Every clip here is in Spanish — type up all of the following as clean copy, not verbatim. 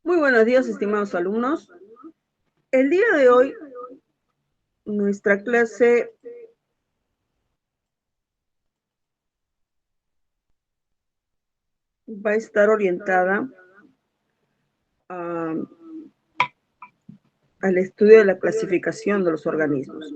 Muy buenos días, estimados alumnos. El día de hoy, nuestra clase va a estar orientada al estudio de la clasificación de los organismos.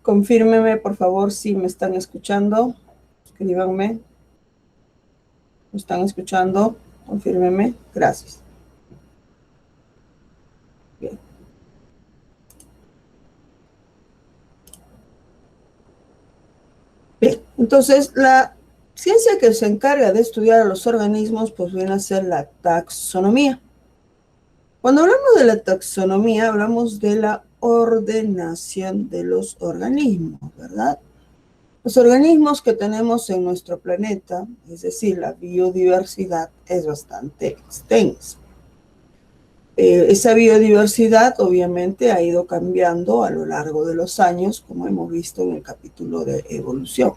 Confírmeme, por favor, si me están escuchando. Escríbanme. ¿Me están escuchando? Confírmeme. Gracias. Bien. Bien, entonces la ciencia que se encarga de estudiar a los organismos, pues viene a ser la taxonomía. Cuando hablamos de la taxonomía, hablamos de la ordenación de los organismos, ¿verdad? Los organismos que tenemos en nuestro planeta, es decir, la biodiversidad, es bastante extensa. Esa biodiversidad obviamente ha ido cambiando a lo largo de los años, como hemos visto en el capítulo de evolución.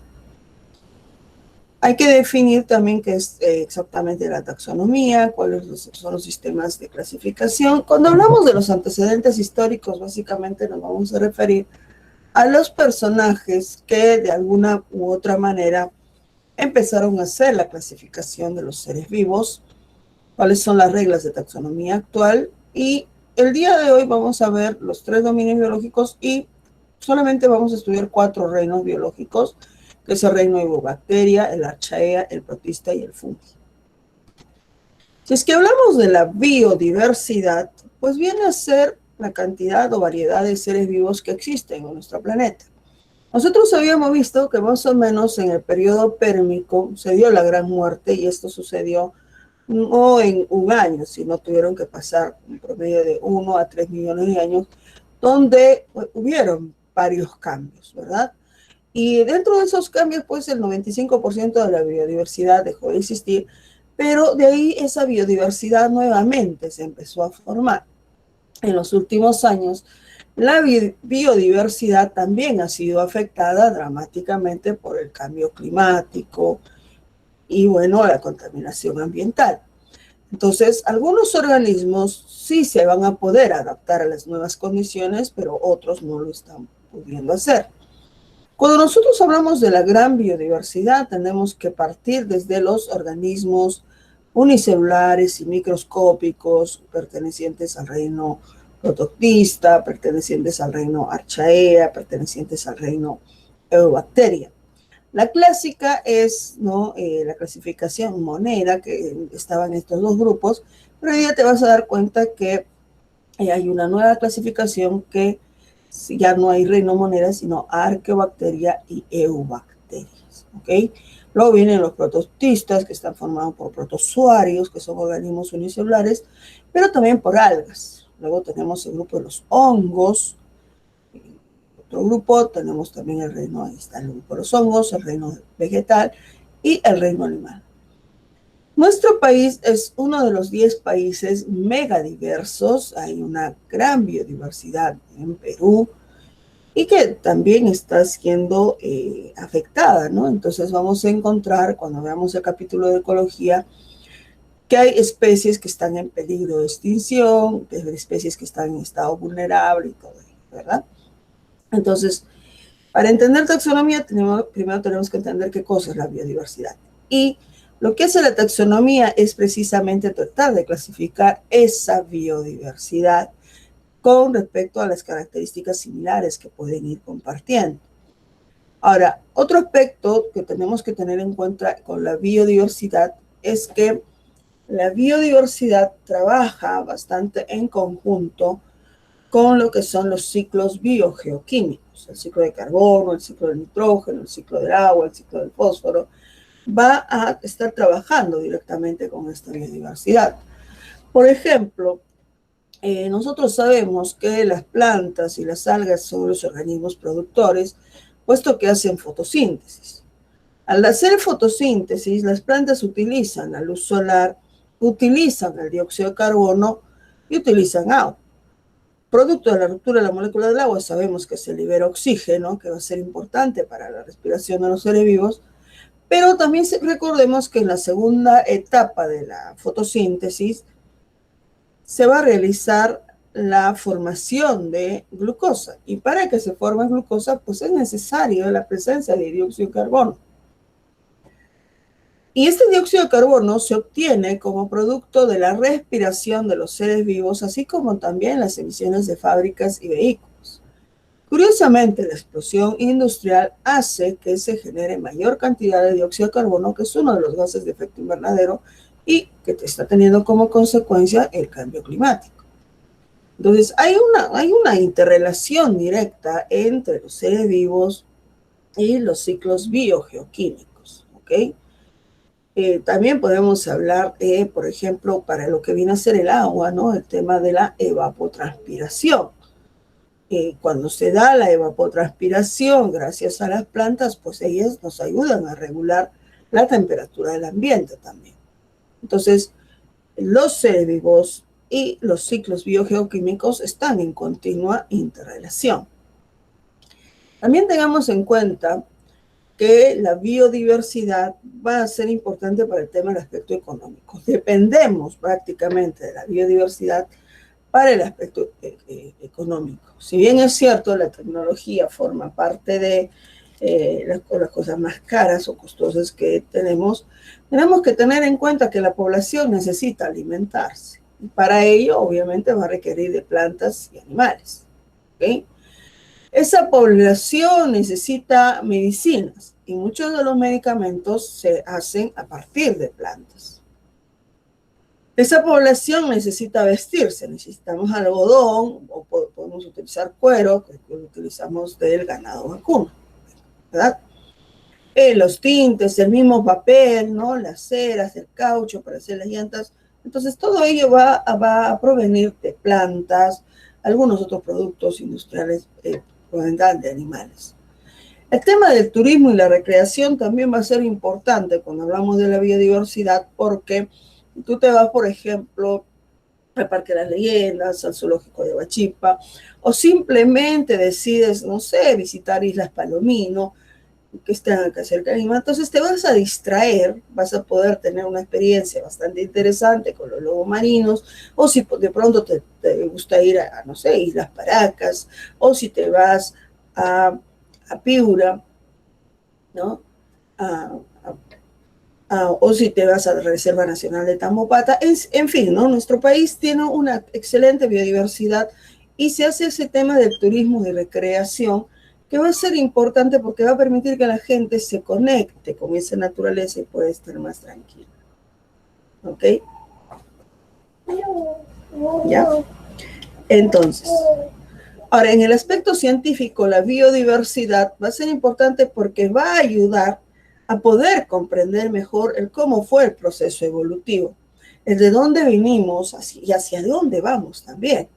Hay que definir también qué es exactamente la taxonomía, cuáles son los sistemas de clasificación. Cuando hablamos de los antecedentes históricos, básicamente nos vamos a referir a los personajes que de alguna u otra manera empezaron a hacer la clasificación de los seres vivos, cuáles son las reglas de taxonomía actual, y el día de hoy vamos a ver los 3 dominios biológicos y solamente vamos a estudiar 4 reinos biológicos, que es el reino de Eubacteria, el Archaea, el Protista y el Fungi. Si es que hablamos de la biodiversidad, pues viene a ser la cantidad o variedad de seres vivos que existen en nuestro planeta. Nosotros habíamos visto que más o menos en el periodo pérmico se dio la gran muerte, y esto sucedió no en un año, sino tuvieron que pasar un promedio de 1 a 3 millones de años, donde hubieron varios cambios, ¿verdad? Y dentro de esos cambios, pues el 95% de la biodiversidad dejó de existir, pero de ahí esa biodiversidad nuevamente se empezó a formar. En los últimos años, la biodiversidad también ha sido afectada dramáticamente por el cambio climático y, bueno, la contaminación ambiental. Entonces, algunos organismos sí se van a poder adaptar a las nuevas condiciones, pero otros no lo están pudiendo hacer. Cuando nosotros hablamos de la gran biodiversidad, tenemos que partir desde los organismos unicelulares y microscópicos pertenecientes al reino Protoctista, pertenecientes al reino Archaea, pertenecientes al reino Eubacteria. La clásica es, ¿no?, la clasificación monera, que estaba en estos 2 grupos, pero hoy día te vas a dar cuenta que hay una nueva clasificación que ya no hay reino monera, sino arqueobacteria y eubacterias, ¿ok? Luego vienen los prototistas, que están formados por protozoarios, que son organismos unicelulares, pero también por algas. Luego tenemos el grupo de los hongos. Otro grupo, tenemos también el reino, ahí está el grupo de los hongos, el reino vegetal y el reino animal. Nuestro país es uno de los 10 países megadiversos. Hay una gran biodiversidad en Perú y que también está siendo afectada, ¿no? Entonces vamos a encontrar, cuando veamos el capítulo de ecología, que hay especies que están en peligro de extinción, que hay especies que están en estado vulnerable y todo ello, ¿verdad? Entonces, para entender taxonomía, primero tenemos que entender qué cosa es la biodiversidad. Y lo que hace la taxonomía es precisamente tratar de clasificar esa biodiversidad con respecto a las características similares que pueden ir compartiendo. Ahora, otro aspecto que tenemos que tener en cuenta con la biodiversidad es que la biodiversidad trabaja bastante en conjunto con lo que son los ciclos biogeoquímicos, el ciclo de carbono, el ciclo del nitrógeno, el ciclo del agua, el ciclo del fósforo. va a estar trabajando directamente con esta biodiversidad. Por ejemplo, nosotros sabemos que las plantas y las algas son los organismos productores, puesto que hacen fotosíntesis. Al hacer fotosíntesis, las plantas utilizan la luz solar, utilizan el dióxido de carbono y utilizan agua. Producto de la ruptura de la molécula del agua, sabemos que se libera oxígeno, que va a ser importante para la respiración de los seres vivos, pero también recordemos que en la segunda etapa de la fotosíntesis se va a realizar la formación de glucosa. Y para que se forme glucosa, pues es necesario la presencia de dióxido de carbono. Y este dióxido de carbono se obtiene como producto de la respiración de los seres vivos, así como también las emisiones de fábricas y vehículos. Curiosamente, la explosión industrial hace que se genere mayor cantidad de dióxido de carbono, que es uno de los gases de efecto invernadero y que está teniendo como consecuencia el cambio climático. Entonces, hay una interrelación directa entre los seres vivos y los ciclos biogeoquímicos, ¿ok? También podemos hablar, por ejemplo, para lo que viene a ser el agua, ¿no? El tema de la evapotranspiración. Cuando se da la evapotranspiración gracias a las plantas, pues ellas nos ayudan a regular la temperatura del ambiente también. Entonces, los seres vivos y los ciclos biogeoquímicos están en continua interrelación. También tengamos en cuenta que la biodiversidad va a ser importante para el tema del aspecto económico. Dependemos prácticamente de la biodiversidad para el aspecto económico. Si bien es cierto, la tecnología forma parte de las cosas más caras o costosas que tenemos que tener en cuenta que la población necesita alimentarse. Y para ello, obviamente, va a requerir de plantas y animales. ¿Okay? Esa población necesita medicinas y muchos de los medicamentos se hacen a partir de plantas. Esa población necesita vestirse, necesitamos algodón o podemos utilizar cuero, que utilizamos del ganado vacuno, ¿verdad? Los tintes, el mismo papel, ¿no? Las ceras, el caucho para hacer las llantas. Entonces, todo ello va a provenir de plantas, algunos otros productos industriales provenientes de animales. El tema del turismo y la recreación también va a ser importante cuando hablamos de la biodiversidad, porque tú te vas, por ejemplo, al Parque de las Leyendas, al Zoológico de Huachipa, o simplemente decides, no sé, visitar Islas Palomino, que están acá cerca de Lima, entonces te vas a distraer, vas a poder tener una experiencia bastante interesante con los lobos marinos, o si de pronto te gusta ir a, no sé, Islas Paracas, o si te vas a Piura, ¿no? O si te vas a la Reserva Nacional de Tambopata, en fin, ¿no? Nuestro país tiene una excelente biodiversidad y se hace ese tema del turismo y recreación, que va a ser importante porque va a permitir que la gente se conecte con esa naturaleza y pueda estar más tranquila. ¿Ok? ¿Ya? Entonces, ahora, en el aspecto científico, la biodiversidad va a ser importante porque va a ayudar a poder comprender mejor el cómo fue el proceso evolutivo, el de dónde vinimos y hacia dónde vamos también.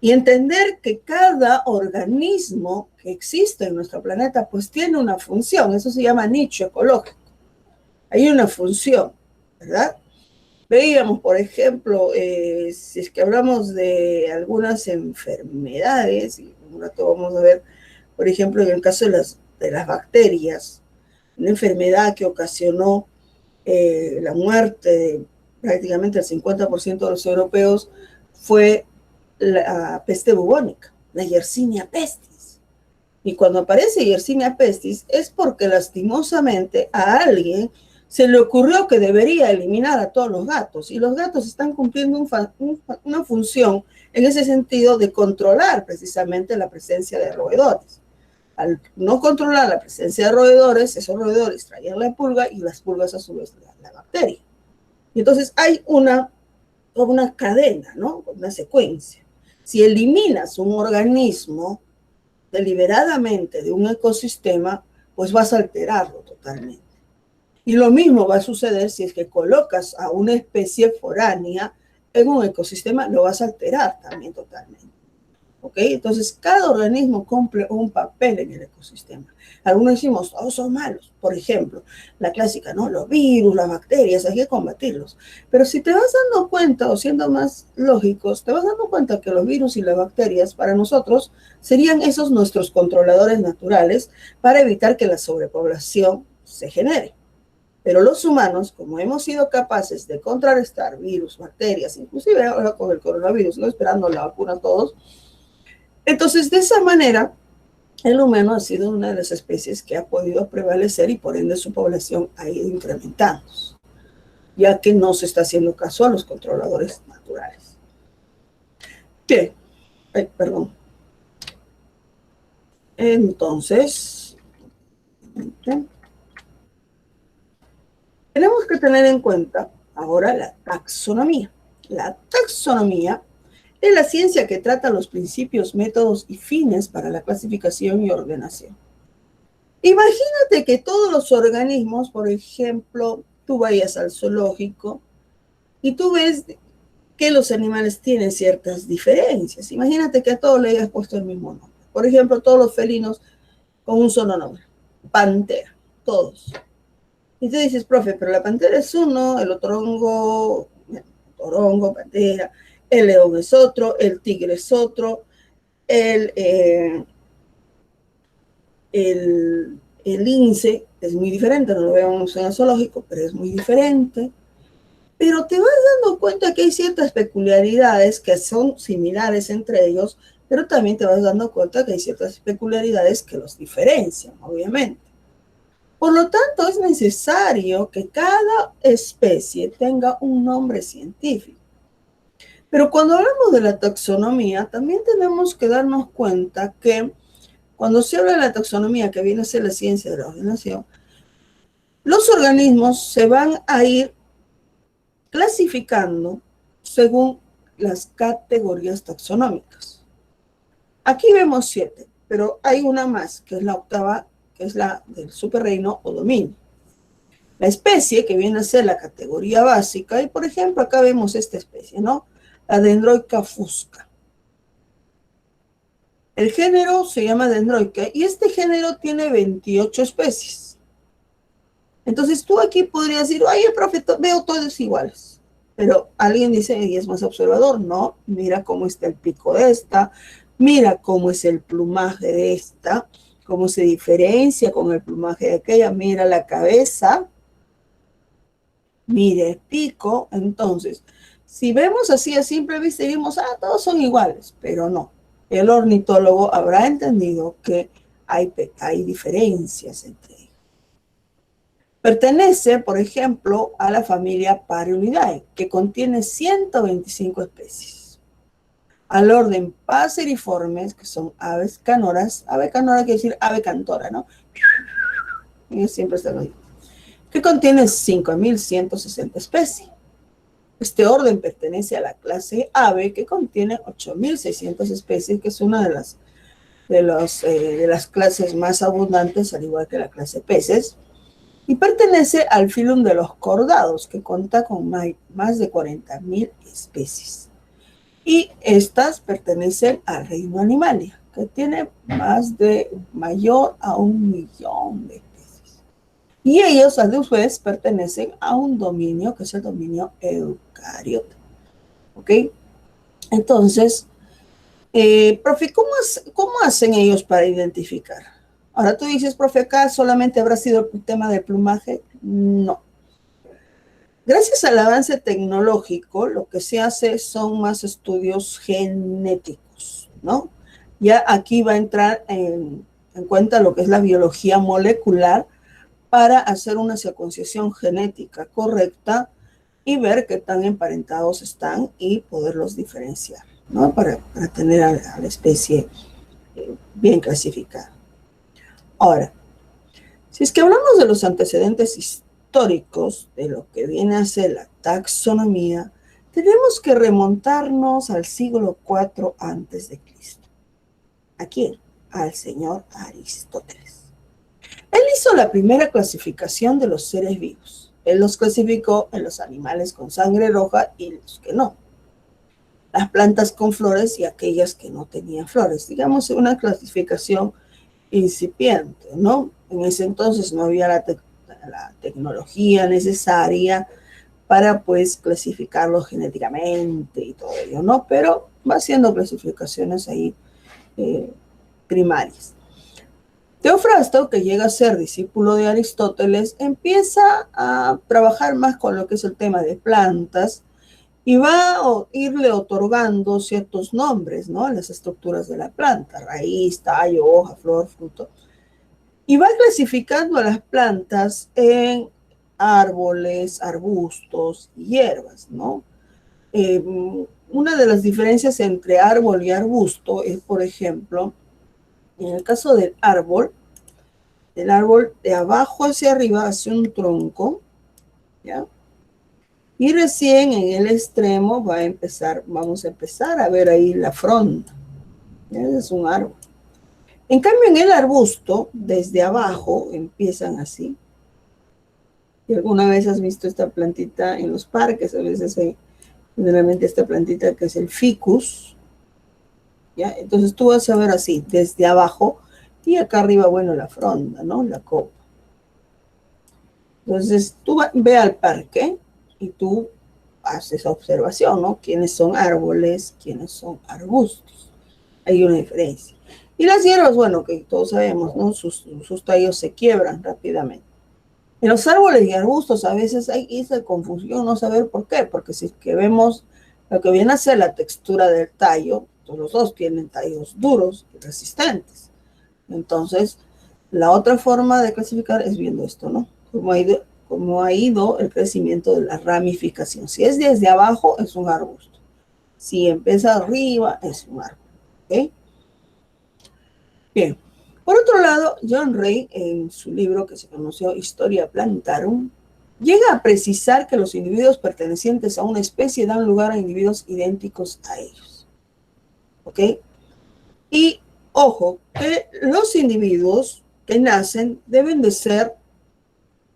Y entender que cada organismo que existe en nuestro planeta pues tiene una función, eso se llama nicho ecológico. Hay una función, ¿verdad? Veíamos, por ejemplo, si es que hablamos de algunas enfermedades, y un rato vamos a ver, por ejemplo, en el caso de las bacterias, una enfermedad que ocasionó la muerte de prácticamente el 50% de los europeos fue la peste bubónica, la Yersinia pestis. Y cuando aparece Yersinia pestis es porque lastimosamente a alguien se le ocurrió que debería eliminar a todos los gatos, y los gatos están cumpliendo una función en ese sentido de controlar precisamente la presencia de roedores. Al no controlar la presencia de roedores, esos roedores traían la pulga y las pulgas a su vez la bacteria. Y entonces hay una cadena, ¿no? Una secuencia. Si eliminas un organismo deliberadamente de un ecosistema, pues vas a alterarlo totalmente. Y lo mismo va a suceder si es que colocas a una especie foránea en un ecosistema, lo vas a alterar también totalmente. ¿Ok? Entonces, cada organismo cumple un papel en el ecosistema. Algunos decimos, todos son malos. Por ejemplo, la clásica, ¿no? Los virus, las bacterias, hay que combatirlos. Pero si te vas dando cuenta, o siendo más lógicos, te vas dando cuenta que los virus y las bacterias, para nosotros, serían esos nuestros controladores naturales para evitar que la sobrepoblación se genere. Pero los humanos, como hemos sido capaces de contrarrestar virus, bacterias, inclusive ahora con el coronavirus, no esperando la vacuna a todos, entonces de esa manera el humano ha sido una de las especies que ha podido prevalecer y por ende su población ha ido incrementándose, ya que no se está haciendo caso a los controladores naturales. Bien, perdón. Entonces, bien, tenemos que tener en cuenta ahora la taxonomía. La taxonomía es la ciencia que trata los principios, métodos y fines para la clasificación y ordenación. Imagínate que todos los organismos, por ejemplo, tú vayas al zoológico y tú ves que los animales tienen ciertas diferencias. Imagínate que a todos le hayas puesto el mismo nombre. Por ejemplo, todos los felinos con un solo nombre. Pantera, todos. Y tú dices, profe, pero la pantera es uno, el otorongo, pantera, el león es otro, el tigre es otro, el, el lince es muy diferente, no lo vemos en el zoológico, pero es muy diferente. Pero te vas dando cuenta que hay ciertas peculiaridades que son similares entre ellos, pero también te vas dando cuenta que hay ciertas peculiaridades que los diferencian, obviamente. Por lo tanto, es necesario que cada especie tenga un nombre científico. Pero cuando hablamos de la taxonomía, también tenemos que darnos cuenta que cuando se habla de la taxonomía, que viene a ser la ciencia de la ordenación, los organismos se van a ir clasificando según las categorías taxonómicas. Aquí vemos 7, pero hay una más, que es la octava, que es la del superreino o dominio. La especie, que viene a ser la categoría básica, y por ejemplo, acá vemos esta especie, ¿no? La Dendroica fusca. El género se llama Dendroica, y este género tiene 28 especies. Entonces tú aquí podrías decir, oye, profe, veo todos iguales. Pero alguien dice, y es más observador, no, mira cómo está el pico de esta, mira cómo es el plumaje de esta, cómo se diferencia con el plumaje de aquella, mira la cabeza, mira el pico. Entonces, si vemos así a simple vista, diríamos, todos son iguales, pero no. El ornitólogo habrá entendido que hay diferencias entre ellos. Pertenece, por ejemplo, a la familia Parulidae, que contiene 125 especies. Al orden Passeriformes, que son aves canoras. Ave canora quiere decir ave cantora, ¿no? Ellos siempre están ahí. Que contiene 5.160 especies. Este orden pertenece a la clase ave, que contiene 8.600 especies, que es una de las clases más abundantes, al igual que la clase peces. Y pertenece al filum de los cordados, que cuenta con más de 40.000 especies. Y estas pertenecen al reino Animalia, que tiene mayor a 1.000.000 de especies. Y ellos, a su vez, pertenecen a un dominio, que es el dominio eucariota. ¿Ok? Entonces, profe, ¿cómo hacen ellos para identificar? Ahora tú dices, profe, acá solamente habrá sido el tema del plumaje. No. Gracias al avance tecnológico, lo que se hace son más estudios genéticos, ¿no? Ya aquí va a entrar en cuenta lo que es la biología molecular para hacer una secuenciación genética correcta y ver qué tan emparentados están y poderlos diferenciar, ¿no? Para tener a la especie bien clasificada. Ahora, si es que hablamos de los antecedentes históricos de lo que viene a ser la taxonomía, tenemos que remontarnos al siglo IV a.C. ¿A quién? Al señor Aristóteles. Él hizo la primera clasificación de los seres vivos. Él los clasificó en los animales con sangre roja y los que no. Las plantas con flores y aquellas que no tenían flores. Digamos, una clasificación incipiente, ¿no? En ese entonces no había la tecnología necesaria para, pues, clasificarlos genéticamente y todo ello, ¿no? Pero va haciendo clasificaciones ahí primarias. Teofrasto, que llega a ser discípulo de Aristóteles, empieza a trabajar más con lo que es el tema de plantas y va a irle otorgando ciertos nombres, ¿no? A las estructuras de la planta, raíz, tallo, hoja, flor, fruto. Y va clasificando a las plantas en árboles, arbustos y hierbas, ¿no? Una de las diferencias entre árbol y arbusto es, por ejemplo, en el caso del árbol de abajo hacia arriba hace un tronco, ¿ya? Y recién en el extremo vamos a empezar a ver ahí la fronda. Ese es un árbol. En cambio, en el arbusto, desde abajo empiezan así. ¿Y alguna vez has visto esta plantita en los parques? A veces hay generalmente esta plantita que es el ficus, ¿ya? Entonces tú vas a ver así, desde abajo, y acá arriba, bueno, la fronda, ¿no? La copa. Entonces tú ve al parque y tú haces esa observación, ¿no? ¿Quiénes son árboles? ¿Quiénes son arbustos? Hay una diferencia. Y las hierbas, bueno, que todos sabemos, ¿no? Sus tallos se quiebran rápidamente. En los árboles y arbustos a veces hay esa confusión, no saber por qué, porque si es que vemos lo que viene a ser la textura del tallo, pues los dos tienen tallos duros y resistentes. Entonces, la otra forma de clasificar es viendo esto, ¿no? Cómo ha ido el crecimiento de la ramificación. Si es desde abajo, es un arbusto. Si empieza arriba, es un árbol. ¿Ok? Bien. Por otro lado, John Ray, en su libro que se conoció Historia Plantarum, llega a precisar que los individuos pertenecientes a una especie dan lugar a individuos idénticos a ellos. ¿Ok? Y ojo, que los individuos que nacen deben de ser,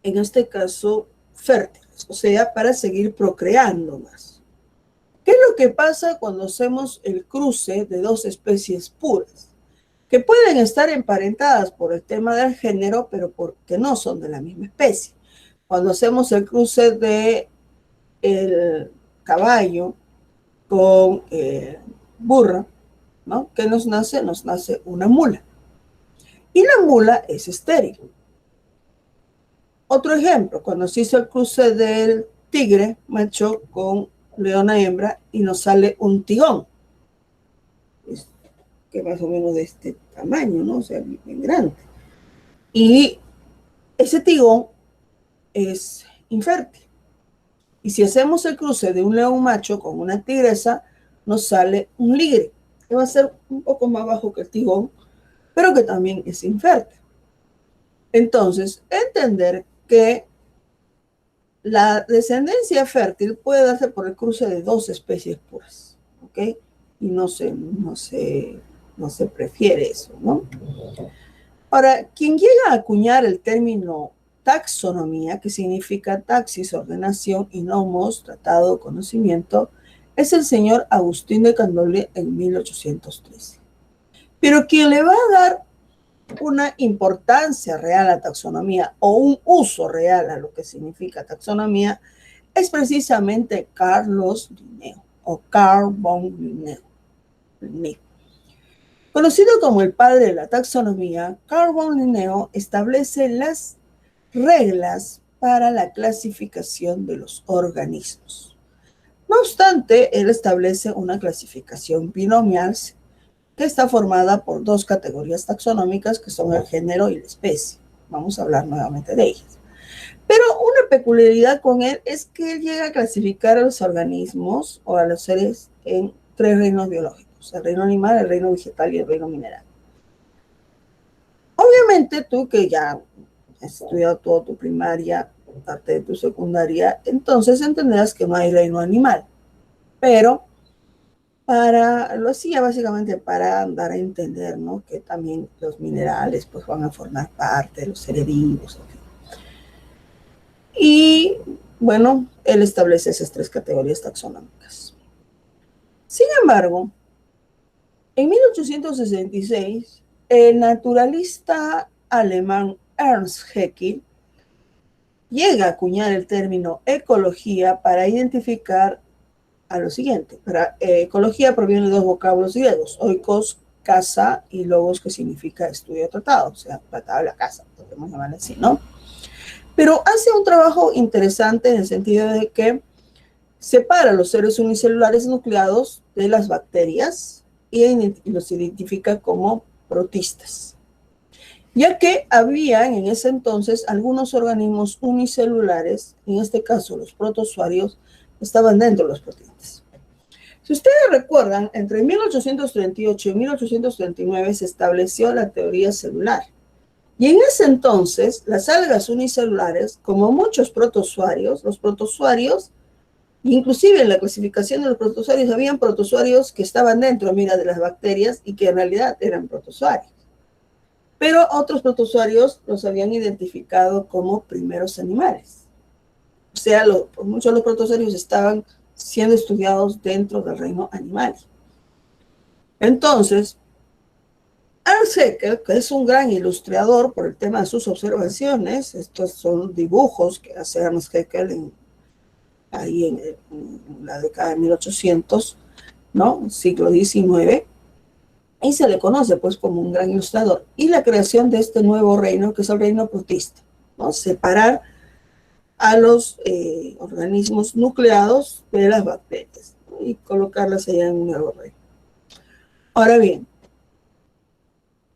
en este caso, fértiles, o sea, para seguir procreando más. ¿Qué es lo que pasa cuando hacemos el cruce de dos especies puras? Que pueden estar emparentadas por el tema del género, pero porque no son de la misma especie. Cuando hacemos el cruce de el caballo con burra, ¿no? ¿Qué nos nace? Nos nace una mula. Y la mula es estéril. Otro ejemplo, cuando se hizo el cruce del tigre macho con leona hembra y nos sale un tigón, que más o menos de este tamaño, ¿no? O sea, bien grande. Y ese tigón es infértil. Y si hacemos el cruce de un león macho con una tigresa, nos sale un ligre, que va a ser un poco más bajo que el tigón, pero que también es infértil. Entonces, entender que la descendencia fértil puede darse por el cruce de dos especies puras, ¿ok? Y no se prefiere eso, ¿no? Ahora, quien llega a acuñar el término taxonomía, que significa taxis, ordenación, y nomos, tratado, conocimiento, es el señor Agustín de Candolle en 1813. Pero quien le va a dar una importancia real a taxonomía o un uso real a lo que significa taxonomía es precisamente Carlos Linneo o Carl von Linneo. Conocido como el padre de la taxonomía, Carl von Linneo establece las reglas para la clasificación de los organismos. No obstante, él establece una clasificación binomial que está formada por dos categorías taxonómicas que son el género y la especie. Vamos a hablar nuevamente de ellas. Pero una peculiaridad con él es que él llega a clasificar a los organismos o a los seres en tres reinos biológicos: el reino animal, el reino vegetal y el reino mineral. Obviamente tú que ya has estudiado toda tu primaria, parte de tu secundaria, entonces entenderás que no hay reino animal. Pero lo hacía básicamente para dar a entender, ¿no?, que también los minerales pues van a formar parte de los seres vivos. Y bueno, él establece esas tres categorías taxonómicas. Sin embargo, en 1866, el naturalista alemán Ernst Haeckel llega a acuñar el término ecología para identificar a lo siguiente. Ecología proviene de dos vocablos griegos, oikos, casa, y logos, que significa estudio tratado, o sea, tratado de la casa, podemos llamarlo así, ¿no? Pero hace un trabajo interesante en el sentido de que separa los seres unicelulares nucleados de las bacterias y los identifica como protistas, ya que había en ese entonces algunos organismos unicelulares, en este caso los protozoarios, estaban dentro de los protistas. Si ustedes recuerdan, entre 1838 y 1839 se estableció la teoría celular. Y en ese entonces, las algas unicelulares, como muchos protozoarios, los protozoarios, inclusive en la clasificación de los protozoarios, habían protozoarios que estaban dentro, mira, de las bacterias y que en realidad eran protozoarios. Pero otros protozoarios los habían identificado como primeros animales. O sea, muchos de los protozoarios estaban siendo estudiados dentro del reino animal. Entonces, Ernst Haeckel, que es un gran ilustrador por el tema de sus observaciones, estos son dibujos que hace Ernst Haeckel ahí en la década de 1800, ¿no?, siglo XIX, y se le conoce pues como un gran ilustrador, y la creación de este nuevo reino, que es el reino protista, ¿no?, separar a los organismos nucleados de las bacterias, ¿no?, y colocarlas allá en un nuevo reino. Ahora bien,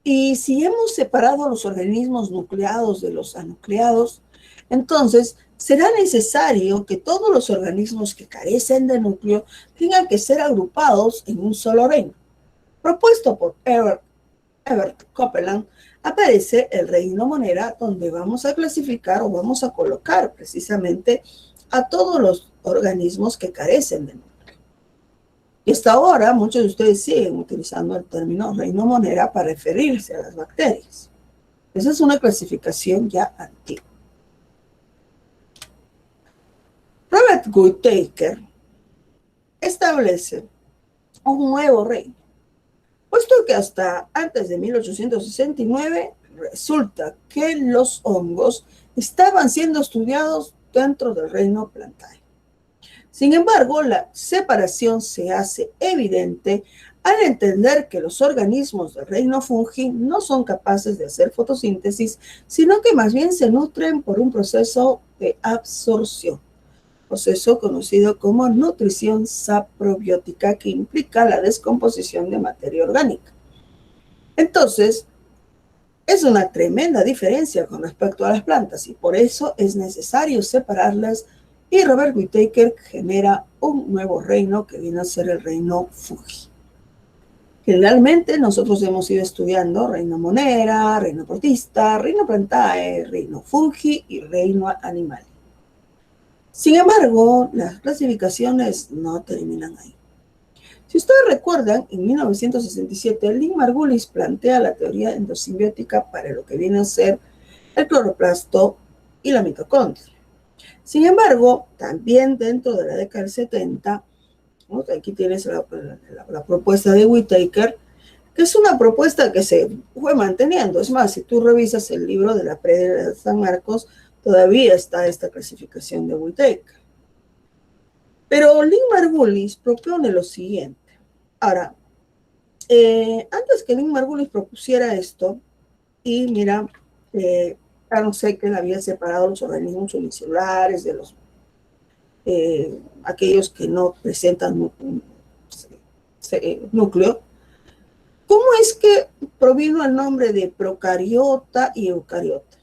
y si hemos separado los organismos nucleados de los anucleados, entonces será necesario que todos los organismos que carecen de núcleo tengan que ser agrupados en un solo reino. Propuesto por Herbert Copeland, aparece el reino Monera, donde vamos a clasificar o vamos a colocar precisamente a todos los organismos que carecen de núcleo. Y hasta ahora muchos de ustedes siguen utilizando el término reino Monera para referirse a las bacterias. Esa es una clasificación ya antigua. Robert Whittaker establece un nuevo reino, puesto que hasta antes de 1869 resulta que los hongos estaban siendo estudiados dentro del reino plantae. Sin embargo, la separación se hace evidente al entender que los organismos del reino fungi no son capaces de hacer fotosíntesis, sino que más bien se nutren por un proceso de absorción, proceso conocido como nutrición saprobiótica, que implica la descomposición de materia orgánica. Entonces, es una tremenda diferencia con respecto a las plantas, y por eso es necesario separarlas, y Robert Whittaker genera un nuevo reino que viene a ser el reino fungi. Generalmente nosotros hemos ido estudiando reino monera, reino protista, reino plantae, reino fungi y reino animal. Sin embargo, las clasificaciones no terminan ahí. Si ustedes recuerdan, en 1967, Lynn Margulis plantea la teoría endosimbiótica para lo que viene a ser el cloroplasto y la mitocondria. Sin embargo, también dentro de la década del 70, ¿no?, aquí tienes la propuesta de Whittaker, que es una propuesta que se fue manteniendo. Es más, si tú revisas el libro de la Predela de San Marcos, todavía está esta clasificación de Whittaker. Pero Lynn Margulis propone lo siguiente. Ahora, antes que Lynn Margulis propusiera esto, y mira, Ernst Haeckel había separado los organismos unicelulares de los aquellos que no presentan núcleo. ¿Cómo es que provino el nombre de procariota y eucariota?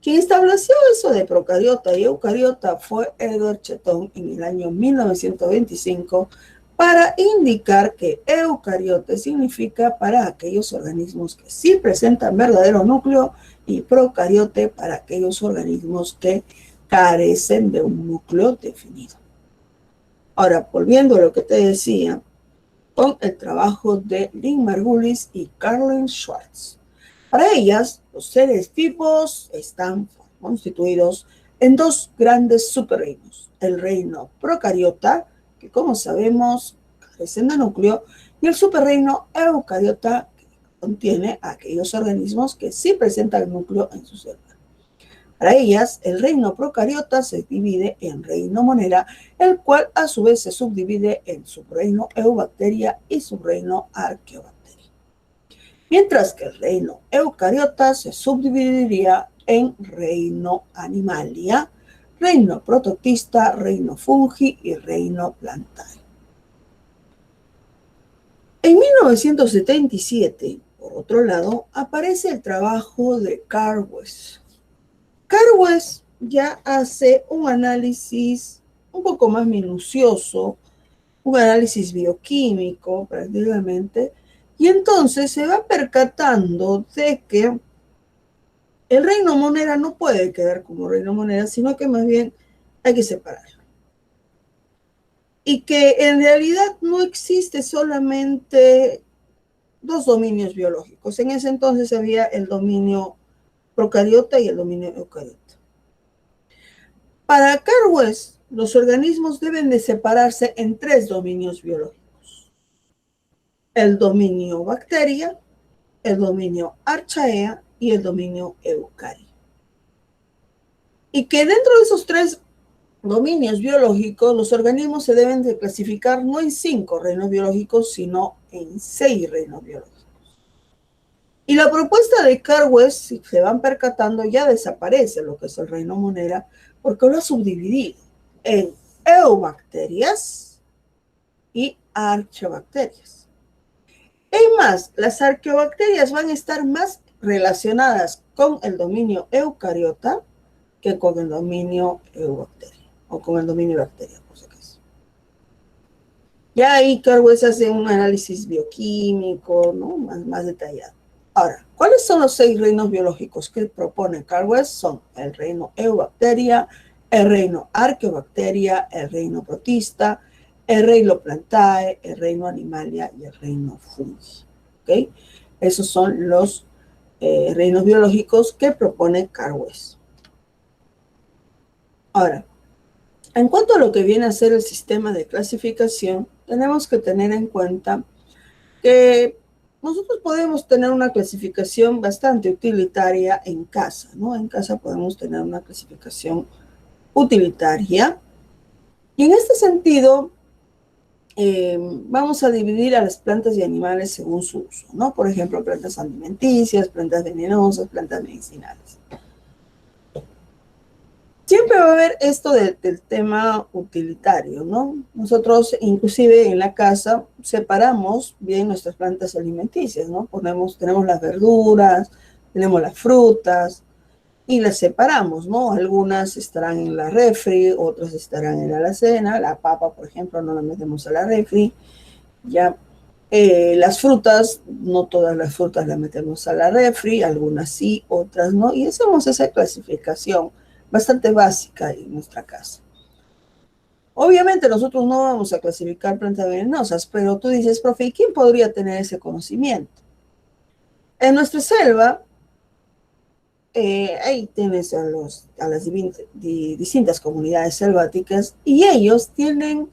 Quien estableció eso de procariota y eucariota fue Edward Chetton en el año 1925, para indicar que eucariote significa para aquellos organismos que sí presentan verdadero núcleo y procariote para aquellos organismos que carecen de un núcleo definido. Ahora, volviendo a lo que te decía, con el trabajo de Lynn Margulis y Carolyn Schwartz. Para ellas, los seres vivos están constituidos en dos grandes superreinos: el reino procariota, que como sabemos carecen de núcleo, y el superreino eucariota, que contiene a aquellos organismos que sí presentan núcleo en su célula. Para ellas, el reino procariota se divide en reino monera, el cual a su vez se subdivide en subreino eubacteria y subreino arqueobacteria. Mientras que el reino eucariota se subdividiría en reino animalia, reino prototista, reino fungi y reino plantae. En 1977, por otro lado, aparece el trabajo de Carl West. Carl West ya hace un análisis un poco más minucioso, un análisis bioquímico prácticamente, y entonces se va percatando de que el reino monera no puede quedar como reino monera, sino que más bien hay que separarlo. Y que en realidad no existe solamente dos dominios biológicos. En ese entonces había el dominio procariota y el dominio eucariota. Para Carl West, los organismos deben de separarse en tres dominios biológicos: el dominio bacteria, el dominio archaea y el dominio eucaria. Y que dentro de esos tres dominios biológicos, los organismos se deben de clasificar no en 5 reinos biológicos, sino en 6 reinos biológicos. Y la propuesta de Carl West, si se van percatando, ya desaparece lo que es el reino monera, porque lo ha subdividido en eubacterias y arqueobacterias. Es más, las arqueobacterias van a estar más relacionadas con el dominio eucariota que con el dominio eubacteria, o con el dominio bacteria, por si acaso. Ya ahí Carl West hace un análisis bioquímico, ¿no? más detallado. Ahora, ¿cuáles son los 6 reinos biológicos que propone Carl West? Son el reino eubacteria, el reino arqueobacteria, el reino protista, el reino plantae, el reino animalia y el reino fungi. ¿Okay? Esos son los reinos biológicos que propone Carl West. Ahora, en cuanto a lo que viene a ser el sistema de clasificación, tenemos que tener en cuenta que nosotros podemos tener una clasificación bastante utilitaria en casa, ¿no? En casa podemos tener una clasificación utilitaria. Y en este sentido, vamos a dividir a las plantas y animales según su uso, ¿no? Por ejemplo, plantas alimenticias, plantas venenosas, plantas medicinales. Siempre va a haber esto del tema utilitario, ¿no? Nosotros inclusive en la casa separamos bien nuestras plantas alimenticias, ¿no? Tenemos las verduras, tenemos las frutas y las separamos, ¿no? Algunas estarán en la refri, otras estarán en la alacena. La papa, por ejemplo, no la metemos a la refri. Ya las frutas, no todas las frutas las metemos a la refri, algunas sí, otras no, y hacemos esa clasificación bastante básica en nuestra casa. Obviamente nosotros no vamos a clasificar plantas venenosas, pero tú dices, profe, ¿y quién podría tener ese conocimiento? En nuestra selva, ahí tienes a las distintas comunidades selváticas, y ellos tienen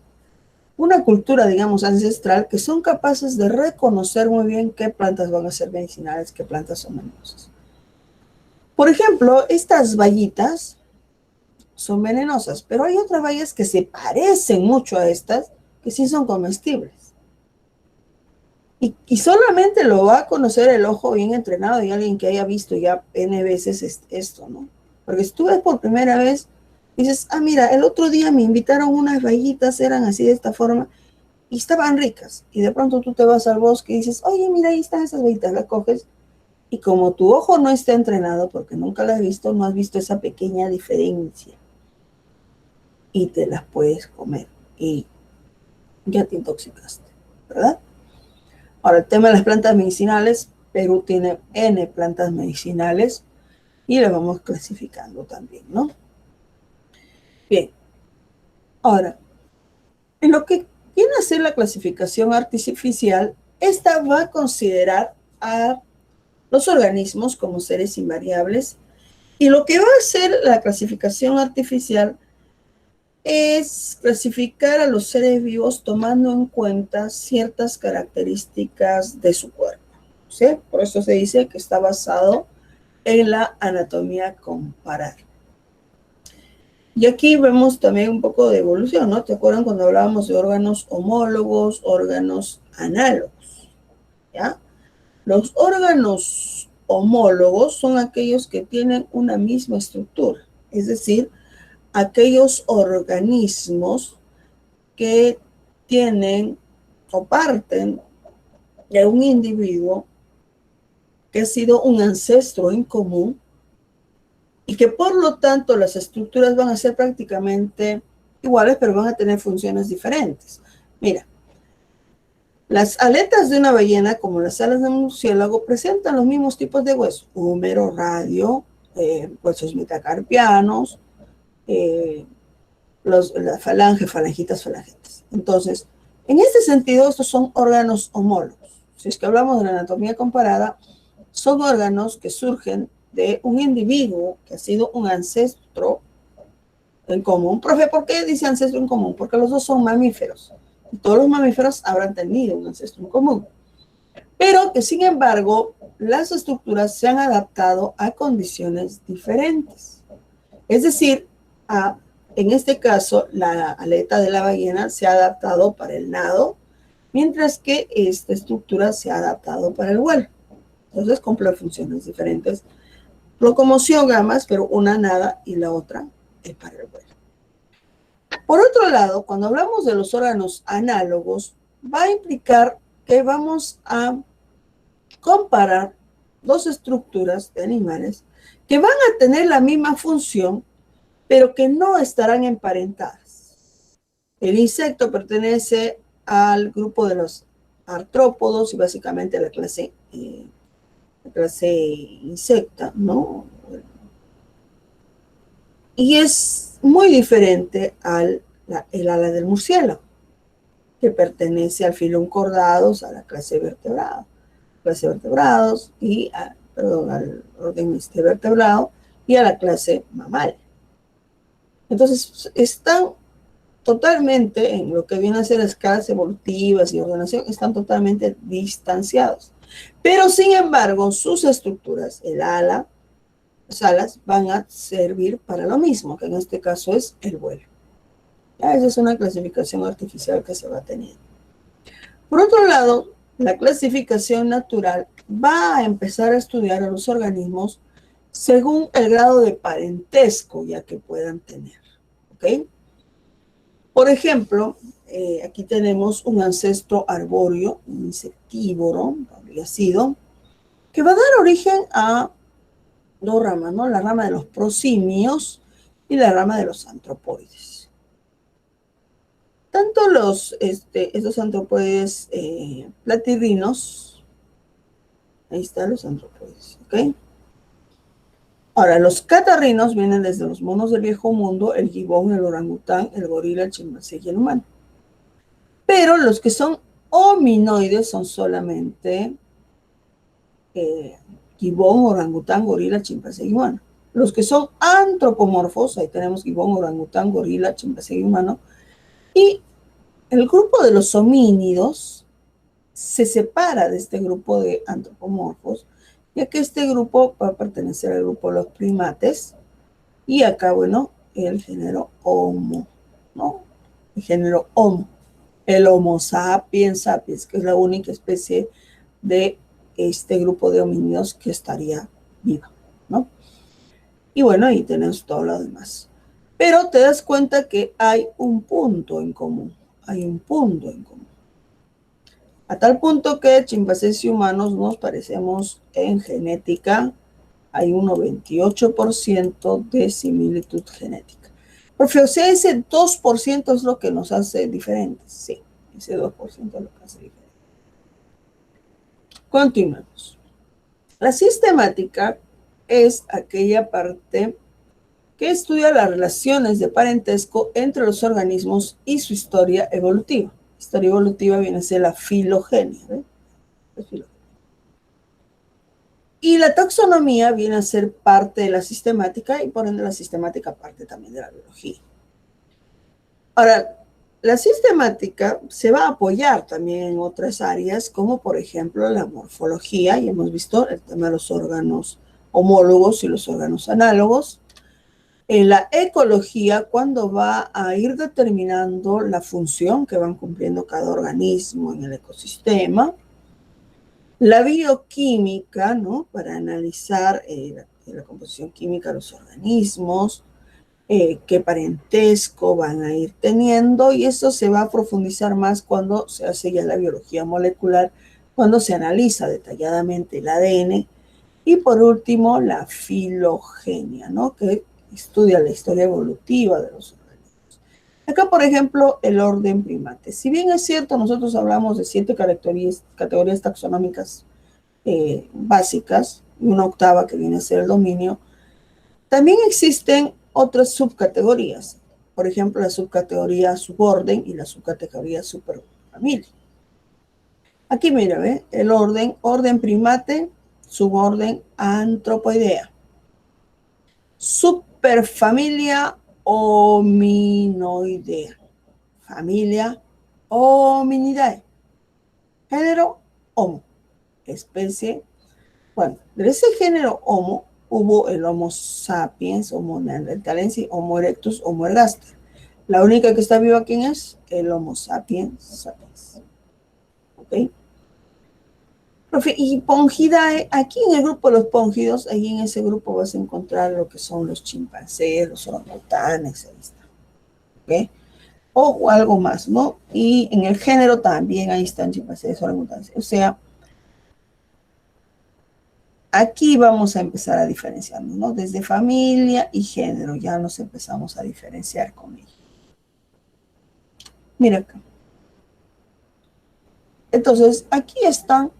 una cultura, digamos, ancestral, que son capaces de reconocer muy bien qué plantas van a ser medicinales, qué plantas son venenosas. Por ejemplo, estas bayitas son venenosas, pero hay otras bayas que se parecen mucho a estas, que sí son comestibles. Y solamente lo va a conocer el ojo bien entrenado y alguien que haya visto ya N veces esto, ¿no? Porque si tú ves por primera vez, dices, ah, mira, el otro día me invitaron unas bayitas, eran así de esta forma, y estaban ricas. Y de pronto tú te vas al bosque y dices, oye, mira, ahí están esas bayitas, las coges. Y como tu ojo no está entrenado, porque nunca las has visto, no has visto esa pequeña diferencia. Y te las puedes comer. Y ya te intoxicaste, ¿verdad? Ahora, el tema de las plantas medicinales, Perú tiene N plantas medicinales y las vamos clasificando también, ¿no? Bien. Ahora, en lo que ¿Quién hace la clasificación artificial? Esta va a considerar a los organismos como seres invariables, y lo que va a hacer la clasificación artificial es clasificar a los seres vivos tomando en cuenta ciertas características de su cuerpo, ¿sí? Por eso se dice que está basado en la anatomía comparada. Y aquí vemos también un poco de evolución, ¿no? ¿Te acuerdan cuando hablábamos de órganos homólogos, órganos análogos? ¿Ya? Los órganos homólogos son aquellos que tienen una misma estructura, es decir, aquellos organismos que tienen o parten de un individuo que ha sido un ancestro en común y que por lo tanto las estructuras van a ser prácticamente iguales, pero van a tener funciones diferentes. Mira, las aletas de una ballena, como las alas de un murciélago, presentan los mismos tipos de huesos: húmero, radio, huesos metacarpianos, la falange, falangitas. Entonces, en este sentido, estos son órganos homólogos. Si es que hablamos de la anatomía comparada, son órganos que surgen de un individuo que ha sido un ancestro en común. Profe, ¿por qué dice ancestro en común? Porque los dos son mamíferos. Y todos los mamíferos habrán tenido un ancestro en común. Pero que, sin embargo, las estructuras se han adaptado a condiciones diferentes. Es decir, en este caso, la aleta de la ballena se ha adaptado para el nado, mientras que esta estructura se ha adaptado para el vuelo. Entonces cumple funciones diferentes. Locomoción ambas, pero una nada y la otra es para el vuelo. Por otro lado, cuando hablamos de los órganos análogos, va a implicar que vamos a comparar dos estructuras de animales que van a tener la misma función, pero que no estarán emparentadas. El insecto pertenece al grupo de los artrópodos y básicamente a la clase insecta, ¿no? Y es muy diferente al ala del murciélago, que pertenece al filum cordados, a la clase vertebrados y al orden vertebrado y a la clase mamal. Entonces, están totalmente, en lo que viene a ser escalas evolutivas y ordenación, están totalmente distanciados. Pero, sin embargo, sus estructuras, las alas, van a servir para lo mismo, que en este caso es el vuelo. Ya, esa es una clasificación artificial que se va a tener. Por otro lado, la clasificación natural va a empezar a estudiar a los organismos según el grado de parentesco ya que puedan tener. ¿Ok? Por ejemplo, aquí tenemos un ancestro arbóreo, un insectívoro, habría sido, que va a dar origen a dos ramas, ¿no? La rama de los prosimios y la rama de los antropoides. Tanto estos antropoides platirrinos, ahí están los antropoides, ¿ok? Ahora, los catarrinos vienen desde los monos del viejo mundo, el gibón, el orangután, el gorila, el chimpancé y el humano. Pero los que son hominoides son solamente gibón, orangután, gorila, chimpancé y humano. Los que son antropomorfos, ahí tenemos gibón, orangután, gorila, chimpancé y humano. Y el grupo de los homínidos se separa de este grupo de antropomorfos, ya que este grupo va a pertenecer al grupo de los primates, y acá, bueno, el género Homo, ¿no? El género Homo, el Homo sapiens sapiens, que es la única especie de este grupo de homínidos que estaría viva, ¿no? Y bueno, ahí tenemos todo lo demás. Pero te das cuenta que hay un punto en común, a tal punto que chimpancés y humanos nos parecemos en genética. Hay un 98% de similitud genética. Profe, o sea, ese 2% es lo que nos hace diferentes. Sí, ese 2% es lo que hace diferente. Continuemos. La sistemática es aquella parte que estudia las relaciones de parentesco entre los organismos y su historia evolutiva. historia evolutiva viene a ser la filogenia, ¿ve? La filogenia. Y la taxonomía viene a ser parte de la sistemática y por ende la sistemática parte también de la biología. Ahora, la sistemática se va a apoyar también en otras áreas, como por ejemplo la morfología, y hemos visto el tema de los órganos homólogos y los órganos análogos. En la ecología, cuando va a ir determinando la función que van cumpliendo cada organismo en el ecosistema. La bioquímica, ¿no? Para analizar la composición química de los organismos, qué parentesco van a ir teniendo, y eso se va a profundizar más cuando se hace ya la biología molecular, cuando se analiza detalladamente el ADN. Y por último, la filogenia, ¿no? Que estudia la historia evolutiva de los organismos. Acá, por ejemplo, el orden primate. Si bien es cierto, nosotros hablamos de 7 categorías taxonómicas básicas, y una octava que viene a ser el dominio, también existen otras subcategorías. Por ejemplo, la subcategoría suborden y la subcategoría superfamilia. Aquí mira, ¿ve? El orden primate, suborden Anthropoidea. Superfamilia Hominoidea. Familia Hominidae. Género Homo. Especie. Bueno, de ese género Homo hubo el Homo sapiens, Homo neanderthalensis, Homo erectus, Homo ergaster. La única que está viva, ¿quién es? El Homo sapiens sapiens. ¿Ok? Profe, y Pongidae, aquí en el grupo de los póngidos, ahí en ese grupo vas a encontrar lo que son los chimpancés, los orangutanes, ahí está. ¿Ok? O algo más, ¿no? Y en el género también ahí están chimpancés, orangutanes. O sea, aquí vamos a empezar a diferenciarnos, ¿no? Desde familia y género ya nos empezamos a diferenciar con ellos. Mira acá. Entonces, aquí están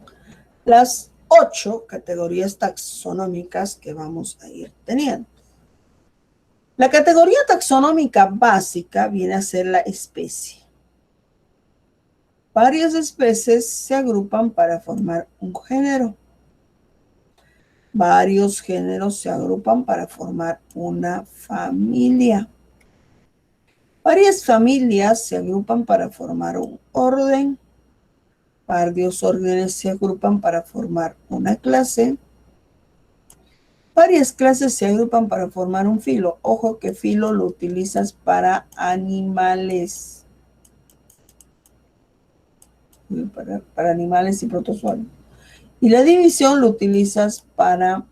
las 8 categorías taxonómicas que vamos a ir teniendo. La categoría taxonómica básica viene a ser la especie. Varias especies se agrupan para formar un género. Varios géneros se agrupan para formar una familia. Varias familias se agrupan para formar un orden. Varios órdenes se agrupan para formar una clase. Varias clases se agrupan para formar un filo. Ojo que filo lo utilizas para animales. Para animales y protozoarios. Y la división lo utilizas para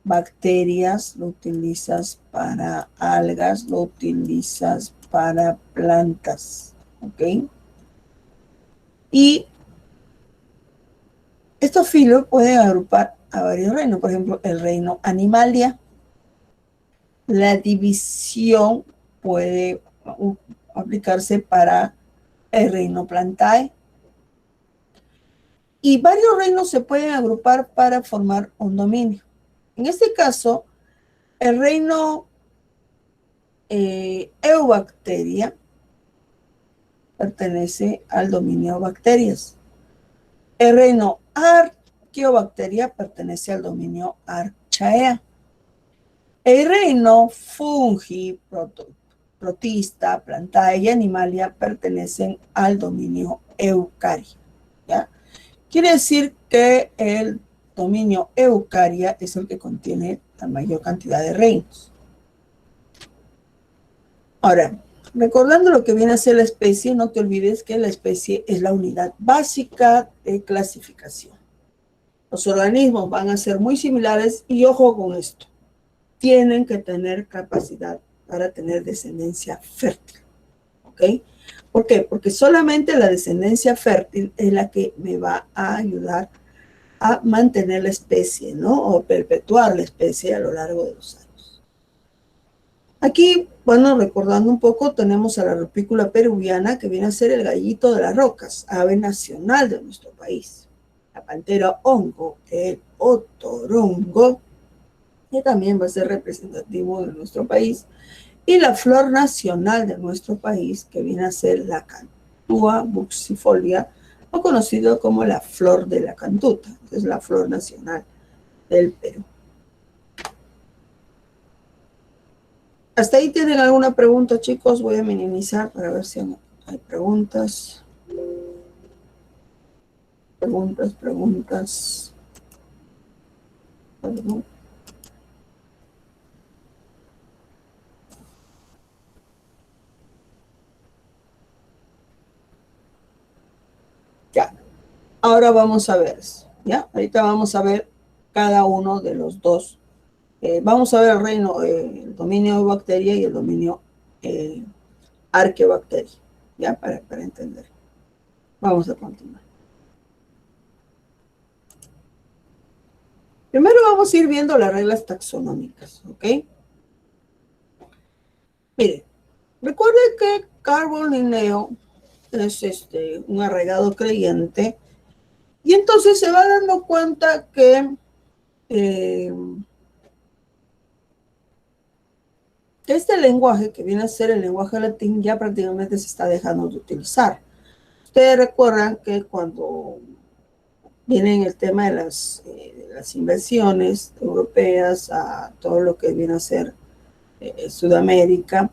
bacterias, lo utilizas para algas, lo utilizas para plantas. ¿Ok? Y estos filos pueden agrupar a varios reinos. Por ejemplo, el reino Animalia. La división puede aplicarse para el reino Plantae. Y varios reinos se pueden agrupar para formar un dominio. En este caso, el reino Eubacteria pertenece al dominio Bacterias. El reino Archaeobacteria pertenece al dominio Archaea. El reino Fungi, Protista, Plantae y Animalia pertenecen al dominio Eucaria. ¿Ya? Quiere decir que el dominio Eucaria es el que contiene la mayor cantidad de reinos. Ahora, recordando lo que viene a ser la especie, no te olvides que la especie es la unidad básica de clasificación. Los organismos van a ser muy similares y ojo con esto, tienen que tener capacidad para tener descendencia fértil. ¿Ok? ¿Por qué? Porque solamente la descendencia fértil es la que me va a ayudar a mantener la especie, ¿no? O perpetuar la especie a lo largo de los años. Aquí, bueno, recordando un poco, tenemos a la rupícula peruviana, que viene a ser el gallito de las rocas, ave nacional de nuestro país. La pantera hongo, el otorongo, que también va a ser representativo de nuestro país. Y la flor nacional de nuestro país, que viene a ser la Cactua buxifolia, o conocido como la flor de la cantuta, que es la flor nacional del Perú. ¿Hasta ahí tienen alguna pregunta, chicos? Voy a minimizar para ver si hay preguntas. Preguntas. Perdón. Ya. Ahora vamos a ver, ¿ya? Ahorita vamos a ver cada uno de los dos. Vamos a ver el reino, el dominio bacteria y el dominio arqueobacteria, ¿ya? Para entender. Vamos a continuar. Primero vamos a ir viendo las reglas taxonómicas, ¿ok? Miren, recuerden que Carl Linneo es un arraigado creyente y entonces se va dando cuenta que este lenguaje, que viene a ser el lenguaje latín, ya prácticamente se está dejando de utilizar. Ustedes recuerdan que cuando viene el tema de las inversiones europeas a todo lo que viene a ser Sudamérica,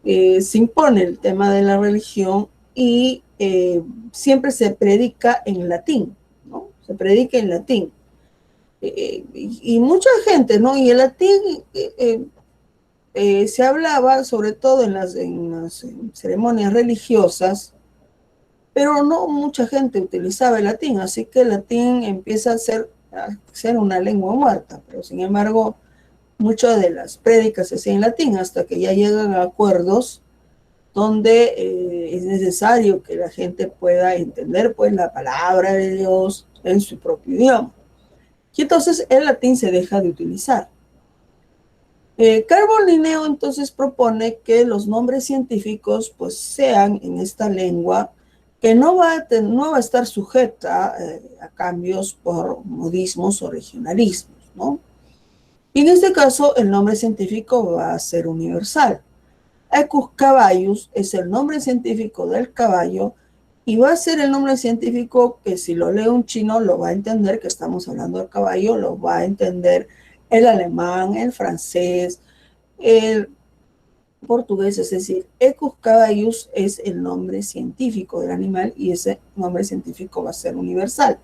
se impone el tema de la religión y siempre se predica en latín, ¿no? Se predica en latín. Y mucha gente, ¿no? Y el latín se hablaba sobre todo en las ceremonias religiosas, pero no mucha gente utilizaba el latín, así que el latín empieza a ser una lengua muerta, pero sin embargo, muchas de las prédicas se hacían en latín hasta que ya llegan a acuerdos donde es necesario que la gente pueda entender pues la palabra de Dios en su propio idioma. Y entonces el latín se deja de utilizar. Carl Linneo entonces propone que los nombres científicos pues sean en esta lengua que no va a estar sujeta a cambios por modismos o regionalismos, ¿no? Y en este caso el nombre científico va a ser universal. Equus caballus es el nombre científico del caballo y va a ser el nombre científico que si lo lee un chino lo va a entender que estamos hablando del caballo, lo va a entender el alemán, el francés, el portugués, es decir, Equus caballus es el nombre científico del animal y ese nombre científico va a ser universal.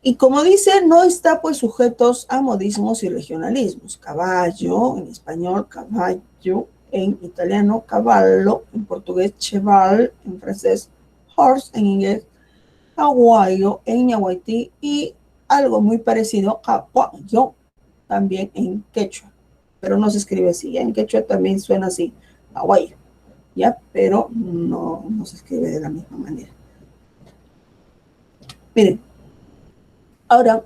Y como dice, no está pues sujetos a modismos y regionalismos. Caballo, en español, caballo, en italiano, cavallo, en portugués, cheval, en francés, horse, en inglés, caguayo, en ñahuatí y algo muy parecido, caguayo, también en quechua. Pero no se escribe así. En quechua también suena así, caguayo, ¿ya? Pero no se escribe de la misma manera. Miren, ahora,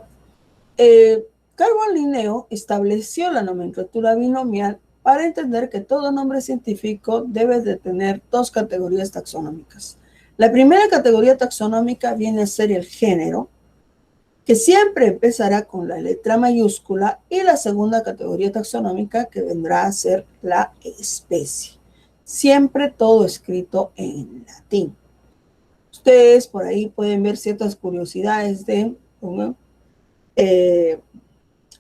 Carl Linneo estableció la nomenclatura binomial para entender que todo nombre científico debe de tener dos categorías taxonómicas. La primera categoría taxonómica viene a ser el género, que siempre empezará con la letra mayúscula, y la segunda categoría taxonómica que vendrá a ser la especie. Siempre todo escrito en latín. Ustedes por ahí pueden ver ciertas curiosidades de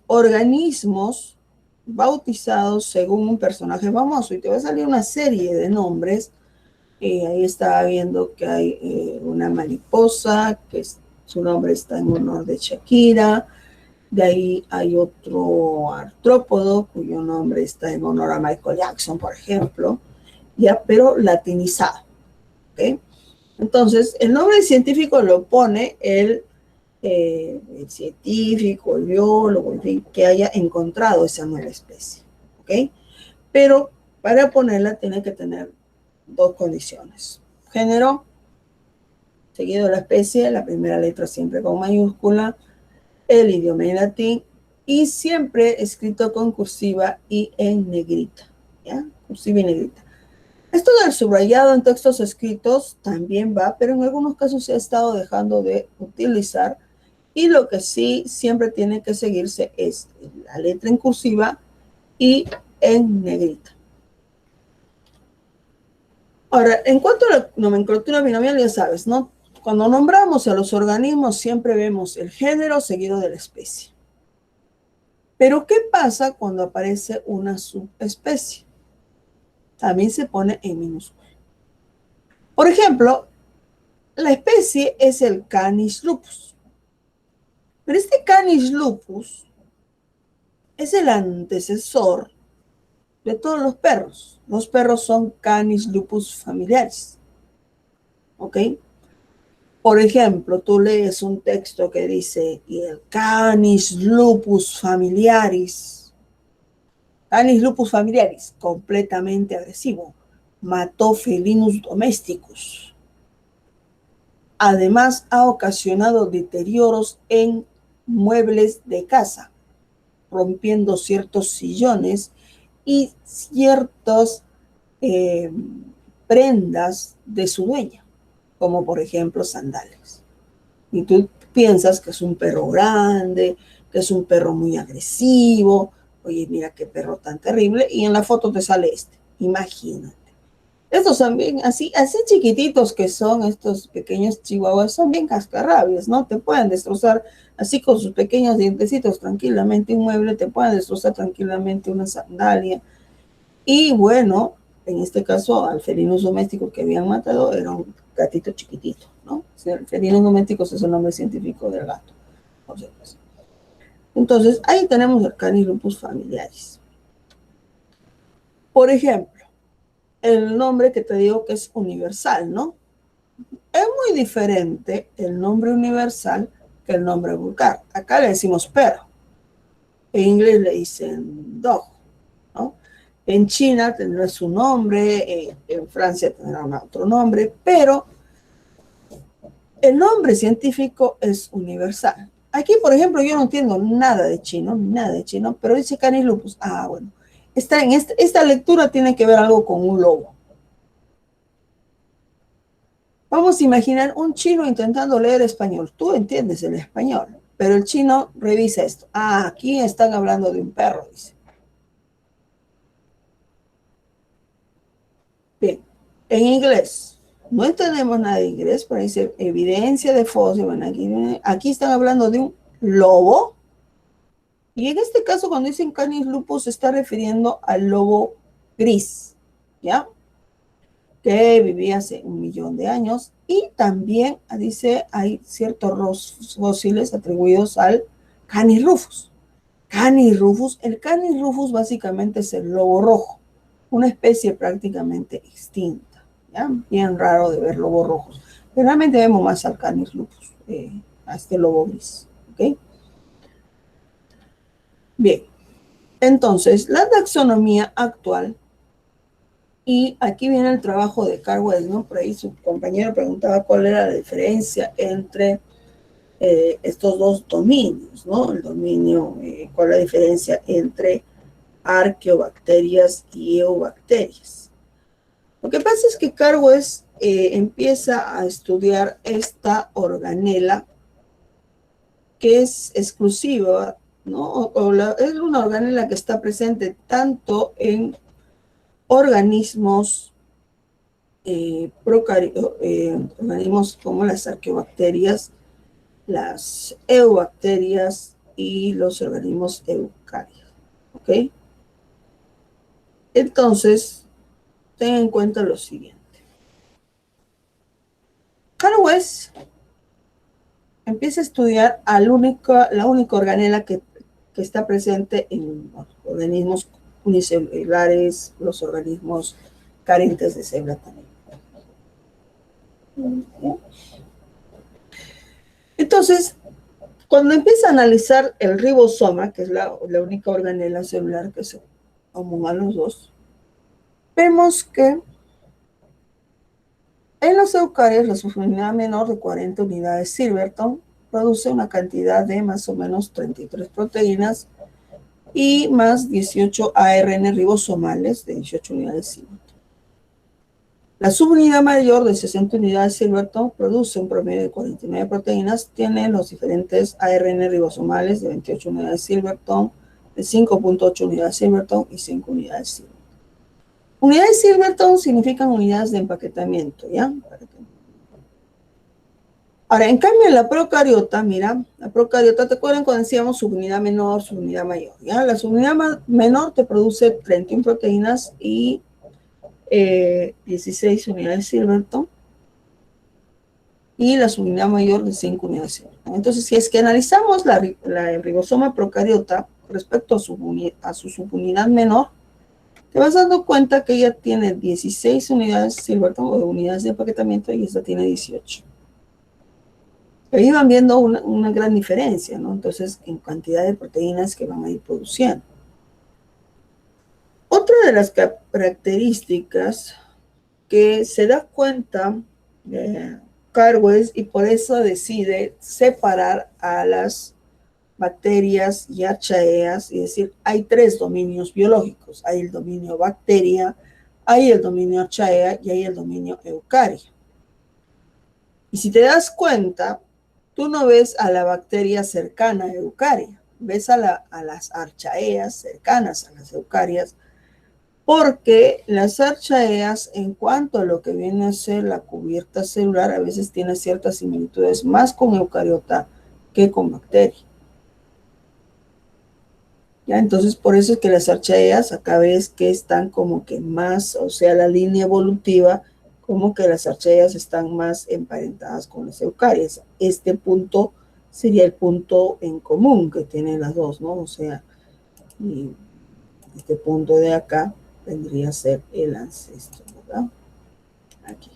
organismos bautizados según un personaje famoso y te va a salir una serie de nombres. Ahí estaba viendo que hay una mariposa, que su nombre está en honor de Shakira. De ahí hay otro artrópodo cuyo nombre está en honor a Michael Jackson, por ejemplo, ya, pero latinizado. ¿Okay? Entonces, el nombre científico lo pone el científico, el biólogo, en fin, que haya encontrado esa nueva especie. ¿Ok? Pero para ponerla tiene que tener dos condiciones. Género, seguido de la especie, la primera letra siempre con mayúscula, el idioma en latín y siempre escrito con cursiva y en negrita. ¿Ya? Cursiva y negrita. Esto del subrayado en textos escritos también va, pero en algunos casos se ha estado dejando de utilizar. Y lo que sí siempre tiene que seguirse es la letra en cursiva y en negrita. Ahora, en cuanto a la nomenclatura binomial, ya sabes, ¿no? Cuando nombramos a los organismos, siempre vemos el género seguido de la especie. Pero, ¿qué pasa cuando aparece una subespecie? También se pone en minúscula. Por ejemplo, la especie es el Canis lupus. Pero este Canis lupus es el antecesor de todos los perros. Los perros son Canis lupus familiares. ¿Ok? Por ejemplo, tú lees un texto que dice, y el Canis lupus familiaris. Canis lupus familiaris, completamente agresivo. Mató felinus domesticus. Además, ha ocasionado deterioros en muebles de casa, rompiendo ciertos sillones y ciertas eh, prendas de su dueña, como por ejemplo sandalias. Y tú piensas que es un perro grande, que es un perro muy agresivo. Oye, mira qué perro tan terrible. Y en la foto te sale este. Imagínate. Estos son bien, así chiquititos que son estos pequeños chihuahuas, son bien cascarrabias, ¿no? Te pueden destrozar, así con sus pequeños dientecitos, tranquilamente un mueble, te pueden destrozar tranquilamente una sandalia. Y bueno, en este caso, al felinos domésticos que habían matado era un gatito chiquitito, ¿no? O sea, el felinos domésticos es el nombre científico del gato. Entonces, ahí tenemos el Canis lupus familiaris. Por ejemplo, el nombre que te digo que es universal, ¿no? Es muy diferente el nombre universal que el nombre vulgar. Acá le decimos perro. En inglés le dicen dog, ¿no? En China tendrá su nombre, en Francia tendrá otro nombre, pero el nombre científico es universal. Aquí, por ejemplo, yo no entiendo nada de chino, pero dice Canis lupus. Ah, bueno. Esta lectura tiene que ver algo con un lobo. Vamos a imaginar un chino intentando leer español. Tú entiendes el español, pero el chino revisa esto. Ah, aquí están hablando de un perro, dice. Bien, en inglés. No entendemos nada de inglés, pero dice evidencia de fósil. Bueno, aquí están hablando de un lobo. Y en este caso, cuando dicen Canis lupus, se está refiriendo al lobo gris, ¿ya? Que vivía hace 1.000.000 de años. Y también dice, hay ciertos fósiles atribuidos al Canis rufus. Canis rufus, el Canis rufus básicamente es el lobo rojo, una especie prácticamente extinta, ¿ya? Bien raro de ver lobos rojos. Generalmente vemos más al Canis lupus, a este lobo gris, ¿ok? Bien, entonces, la taxonomía actual, y aquí viene el trabajo de Carl Wells, ¿no? Por ahí su compañero preguntaba cuál era la diferencia entre estos dos dominios, ¿no? El dominio, cuál es la diferencia entre arqueobacterias y eubacterias. Lo que pasa es que Carl Wells empieza a estudiar esta organela que es exclusiva, ¿no? Es una organela que está presente tanto en organismos organismos como las arqueobacterias, las eubacterias y los organismos eucarios. ¿Ok? Entonces, ten en cuenta lo siguiente. Carl Wells empieza a estudiar la única organela que está presente en los organismos unicelulares, los organismos carentes de célula también. Entonces, cuando empieza a analizar el ribosoma, que es la única organela celular que se común a los dos, vemos que en los eucarios la subunidad menor de 40 unidades Silverton produce una cantidad de más o menos 33 proteínas y más 18 ARN ribosomales de 18 unidades Silverton. La subunidad mayor de 60 unidades Silverton produce un promedio de 49 proteínas, tiene los diferentes ARN ribosomales de 28 unidades Silverton, de 5.8 unidades Silverton y 5 unidades Silverton. Unidades Silverton significan unidades de empaquetamiento, ¿ya? Ahora, en cambio, en la procariota, mira, la procariota, ¿te acuerdan cuando decíamos subunidad menor, subunidad mayor? ¿Ya? La subunidad menor te produce 31 proteínas y 16 unidades Silverton, y la subunidad mayor de 5 unidades Silverton. Entonces, si es que analizamos el ribosoma procariota respecto a su subunidad menor, te vas dando cuenta que ella tiene 16 unidades Silverton o unidades de empaquetamiento y esta tiene 18. Ahí van viendo una gran diferencia, ¿no? Entonces, en cantidad de proteínas que van a ir produciendo. Otra de las características que se da cuenta Carwes, y por eso decide separar a las bacterias y archaeas, y decir, hay 3 dominios biológicos. Hay el dominio bacteria, hay el dominio archaea y hay el dominio eucaria. Y si te das cuenta, tú no ves a la bacteria cercana a eucaria, ves a las archaeas cercanas a las eucarias, porque las archaeas, en cuanto a lo que viene a ser la cubierta celular, a veces tiene ciertas similitudes más con eucariota que con bacteria. ¿Ya? Entonces, por eso es que las archaeas acá ves que están como que más, o sea, la línea evolutiva, como que las archaeas están más emparentadas con las eucarias. Este punto sería el punto en común que tienen las dos, ¿no? O sea, y este punto de acá vendría a ser el ancestro, ¿verdad? Aquí.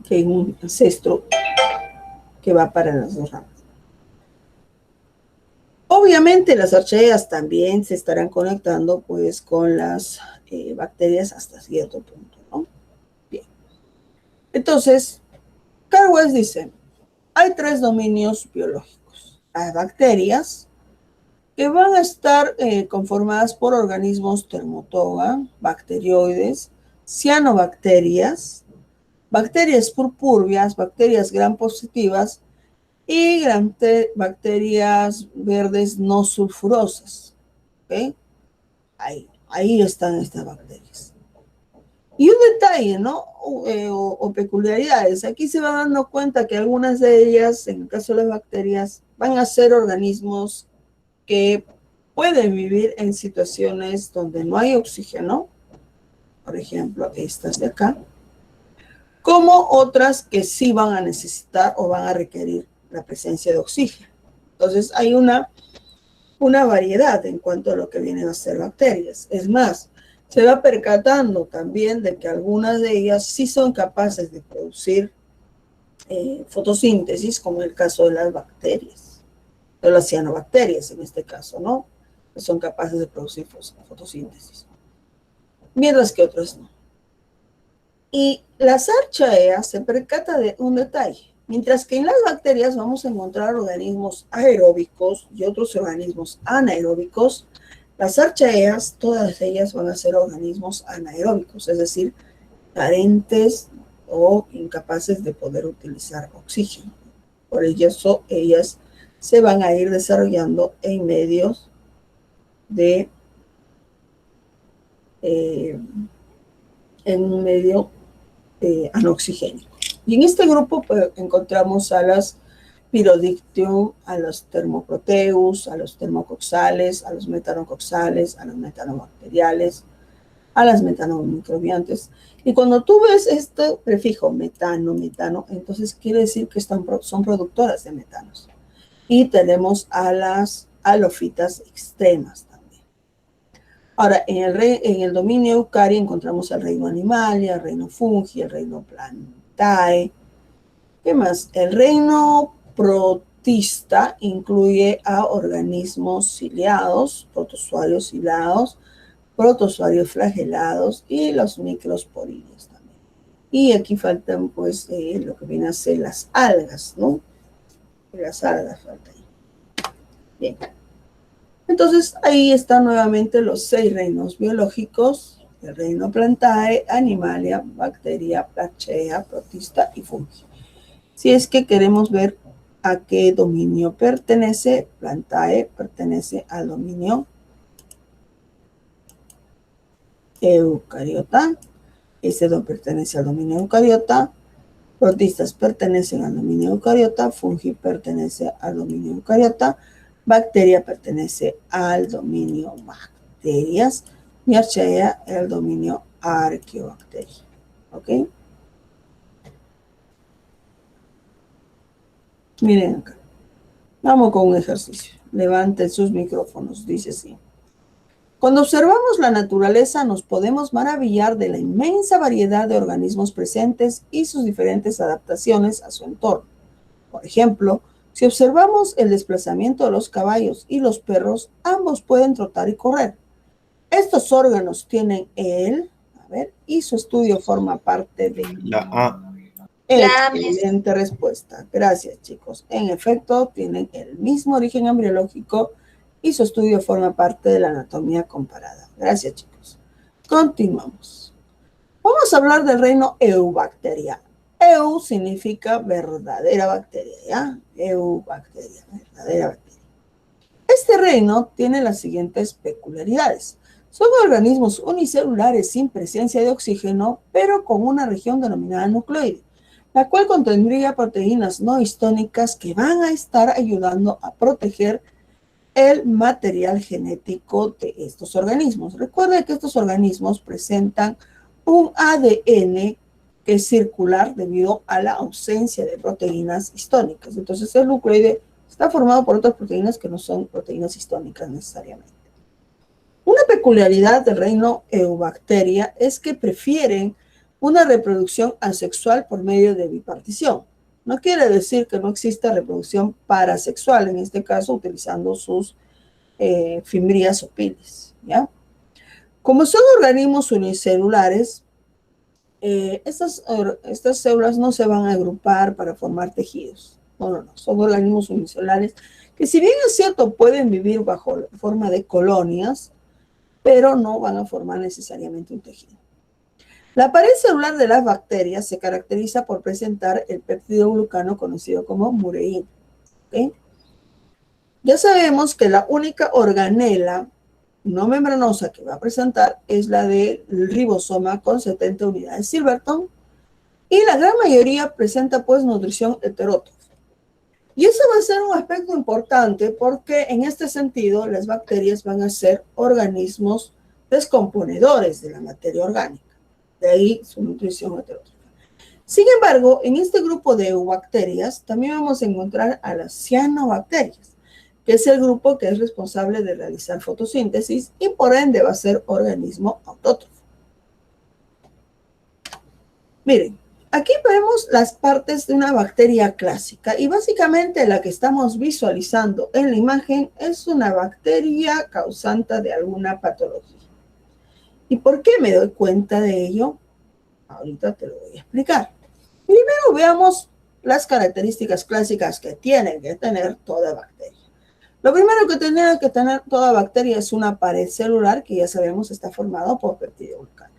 Que hay un ancestro que va para las dos ramas. Obviamente las archaeas también se estarán conectando pues con las bacterias hasta cierto punto, ¿no? Bien. Entonces, Carwes dice, hay 3 dominios biológicos. Las bacterias, que van a estar conformadas por organismos termotoga, bacterioides, cianobacterias, bacterias purpúreas, bacterias gram positivas y bacterias verdes no sulfurosas. ¿Okay? Ahí están estas bacterias. Y un detalle, ¿no? O peculiaridades. Aquí se va dando cuenta que algunas de ellas, en el caso de las bacterias, van a ser organismos que pueden vivir en situaciones donde no hay oxígeno, por ejemplo, estas de acá, como otras que sí van a necesitar o van a requerir la presencia de oxígeno. Entonces hay una variedad en cuanto a lo que vienen a ser bacterias. Es más, se va percatando también de que algunas de ellas sí son capaces de producir fotosíntesis, como en el caso de las bacterias, de las cianobacterias en este caso, ¿no? Que son capaces de producir fotosíntesis, mientras que otras no. Y las archaeas se percata de un detalle. Mientras que en las bacterias vamos a encontrar organismos aeróbicos y otros organismos anaeróbicos, las archaeas, todas ellas van a ser organismos anaeróbicos, es decir, carentes o incapaces de poder utilizar oxígeno. Por eso ellas se van a ir desarrollando en medios de en un medio anoxigénico. Y en este grupo pues, encontramos a las Pyrodictyum, a los Thermoproteus, a los termocoxales, a los metanocoxales, a los metanobacteriales, a las metanomicrobiantes. Y cuando tú ves este prefijo metano, entonces quiere decir que son productoras de metanos. Y tenemos a las halofitas extremas también. Ahora, en el dominio Eucaria encontramos el reino Animalia, el reino Fungi, el reino Plantae. ¿Qué más? El reino Protista incluye a organismos ciliados, protozoarios ciliados, protozoarios flagelados y los microsporidios también. Y aquí faltan, pues, lo que viene a ser las algas, ¿no? Las algas faltan ahí. Bien. Entonces, ahí están nuevamente los 6 reinos biológicos: el reino Plantae, Animalia, Bacteria, Archaea, Protista y Fungi. Si es que queremos ver a qué dominio pertenece, Plantae pertenece al dominio eucariota. Este pertenece al dominio eucariota. Protistas pertenecen al dominio eucariota. Fungi pertenece al dominio eucariota. Bacteria pertenece al dominio bacterias. Y Archaea al dominio arqueobacteria. ¿Ok? Miren acá. Vamos con un ejercicio. Levanten sus micrófonos. Dice así. Cuando observamos la naturaleza nos podemos maravillar de la inmensa variedad de organismos presentes y sus diferentes adaptaciones a su entorno. Por ejemplo, si observamos el desplazamiento de los caballos y los perros, ambos pueden trotar y correr. Estos órganos tienen y su estudio forma parte de La A. Excelente respuesta. Gracias, chicos. En efecto, tienen el mismo origen embriológico y su estudio forma parte de la anatomía comparada. Gracias, chicos. Continuamos. Vamos a hablar del reino Eubacteria. Eu significa verdadera bacteria, ¿ya? Eubacteria, verdadera bacteria. Este reino tiene las siguientes peculiaridades. Son organismos unicelulares sin presencia de oxígeno, pero con una región denominada nucleoide, la cual contendría proteínas no histónicas que van a estar ayudando a proteger el material genético de estos organismos. Recuerden que estos organismos presentan un ADN que es circular debido a la ausencia de proteínas histónicas. Entonces el nucleoide está formado por otras proteínas que no son proteínas histónicas necesariamente. Una peculiaridad del reino Eubacteria es que prefieren una reproducción asexual por medio de bipartición. No quiere decir que no exista reproducción parasexual, en este caso utilizando sus fimbrias o piles, ¿ya? Como son organismos unicelulares, estas células no se van a agrupar para formar tejidos. No. Son organismos unicelulares que, si bien es cierto, pueden vivir bajo la forma de colonias, pero no van a formar necesariamente un tejido. La pared celular de las bacterias se caracteriza por presentar el peptidoglucano conocido como mureína. ¿Okay? Ya sabemos que la única organela no membranosa que va a presentar es la del ribosoma con 70 unidades Silverton, y la gran mayoría presenta pues nutrición heterótrofa. Y eso va a ser un aspecto importante porque en este sentido las bacterias van a ser organismos descomponedores de la materia orgánica. De ahí su nutrición heterótrofa. Sin embargo, en este grupo de eubacterias también vamos a encontrar a las cianobacterias, que es el grupo que es responsable de realizar fotosíntesis y por ende va a ser organismo autótrofo. Miren, aquí vemos las partes de una bacteria clásica y básicamente la que estamos visualizando en la imagen es una bacteria causante de alguna patología. ¿Y por qué me doy cuenta de ello? Ahorita te lo voy a explicar. Primero veamos las características clásicas que tiene que tener toda bacteria. Lo primero que tiene que tener toda bacteria es una pared celular que ya sabemos está formada por peptidoglucano.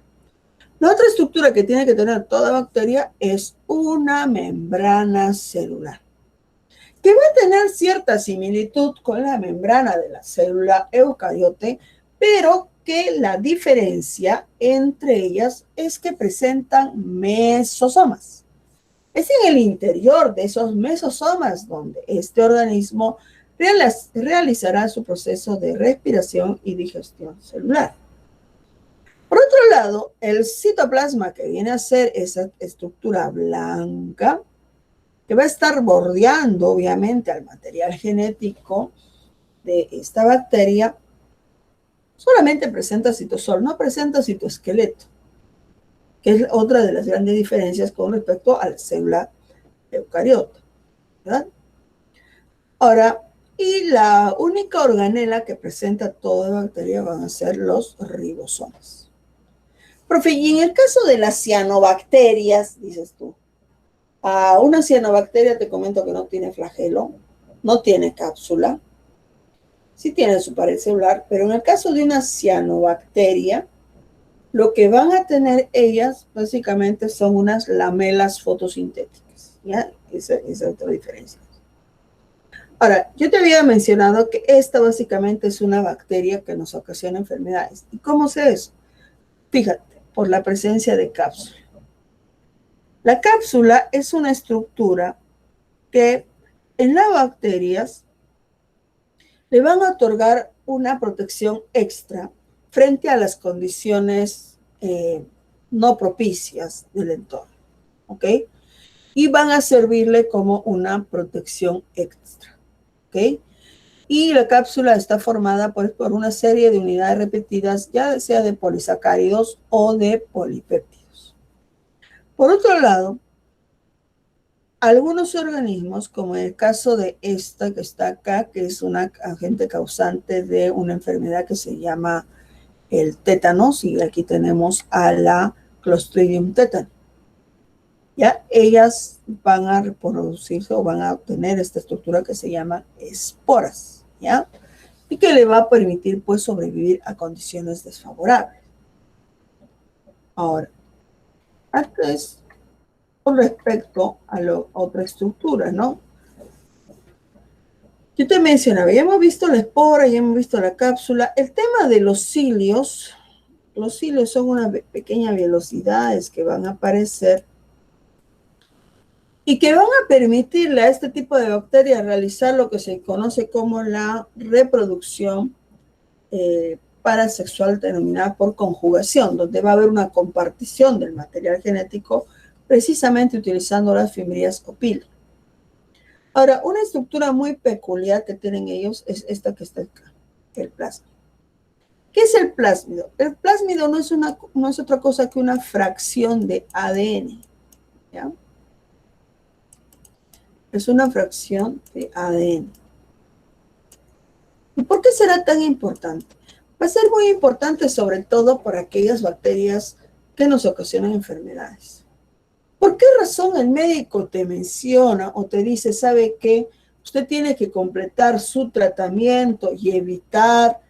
La otra estructura que tiene que tener toda bacteria es una membrana celular, que va a tener cierta similitud con la membrana de la célula eucariote, pero que la diferencia entre ellas es que presentan mesosomas. Es en el interior de esos mesosomas donde este organismo realizará su proceso de respiración y digestión celular. Por otro lado, el citoplasma, que viene a ser esa estructura blanca, que va a estar bordeando obviamente al material genético de esta bacteria, solamente presenta citosol, no presenta citoesqueleto, que es otra de las grandes diferencias con respecto a la célula eucariota, ¿verdad? Ahora, y la única organela que presenta toda bacteria van a ser los ribosomas. Profe, y en el caso de las cianobacterias, dices tú, a una cianobacteria te comento que no tiene flagelo, no tiene cápsula, sí tiene su pared celular, pero en el caso de una cianobacteria, lo que van a tener ellas básicamente son unas lamelas fotosintéticas, ¿ya? Esa es otra diferencia. Ahora, yo te había mencionado que esta básicamente es una bacteria que nos ocasiona enfermedades. ¿Y cómo sé eso? Fíjate, por la presencia de cápsula. La cápsula es una estructura que en las bacterias le van a otorgar una protección extra frente a las condiciones no propicias del entorno, ¿ok? Y van a servirle como una protección extra, ¿ok? Y la cápsula está formada pues, por una serie de unidades repetidas, ya sea de polisacáridos o de polipéptidos. Por otro lado, algunos organismos, como en el caso de esta que está acá, que es un agente causante de una enfermedad que se llama el tétanos, y aquí tenemos a la Clostridium tetani. Ya ellas van a reproducirse o van a obtener esta estructura que se llama esporas, ¿ya? Y que le va a permitir pues sobrevivir a condiciones desfavorables. Ahora, antes con respecto a la otra estructura, ¿no? Yo te mencionaba, ya hemos visto la espora, ya hemos visto la cápsula. El tema de los cilios son unas pequeñas velocidades que van a aparecer y que van a permitirle a este tipo de bacterias realizar lo que se conoce como la reproducción parasexual denominada por conjugación, donde va a haber una compartición del material genético precisamente utilizando las fibrillas o pilas. Ahora, una estructura muy peculiar que tienen ellos es esta que está acá, el plásmido. ¿Qué es el plásmido? El plásmido no es otra cosa que una fracción de ADN, ¿ya? Es una fracción de ADN. ¿Y por qué será tan importante? Va a ser muy importante sobre todo por aquellas bacterias que nos ocasionan enfermedades. ¿Por qué razón el médico te menciona o te dice, sabe que usted tiene que completar su tratamiento y evitar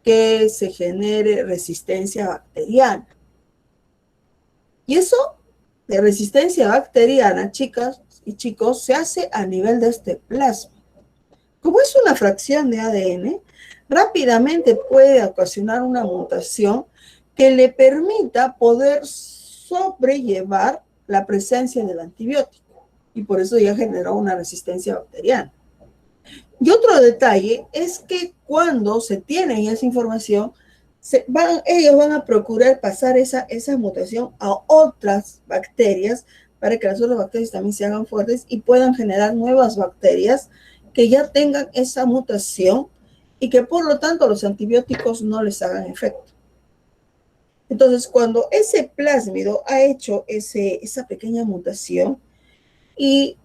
que se genere resistencia bacteriana? Y eso de resistencia bacteriana, chicas y chicos, se hace a nivel de este plasma. Como es una fracción de ADN, rápidamente puede ocasionar una mutación que le permita poder sobrellevar la presencia del antibiótico. Y por eso ya generó una resistencia bacteriana. Y otro detalle es que cuando se tiene esa información, ellos van a procurar pasar esa mutación a otras bacterias para que las otras bacterias también se hagan fuertes y puedan generar nuevas bacterias que ya tengan esa mutación y que por lo tanto los antibióticos no les hagan efecto. Entonces, cuando ese plásmido ha hecho esa pequeña mutación, ¿y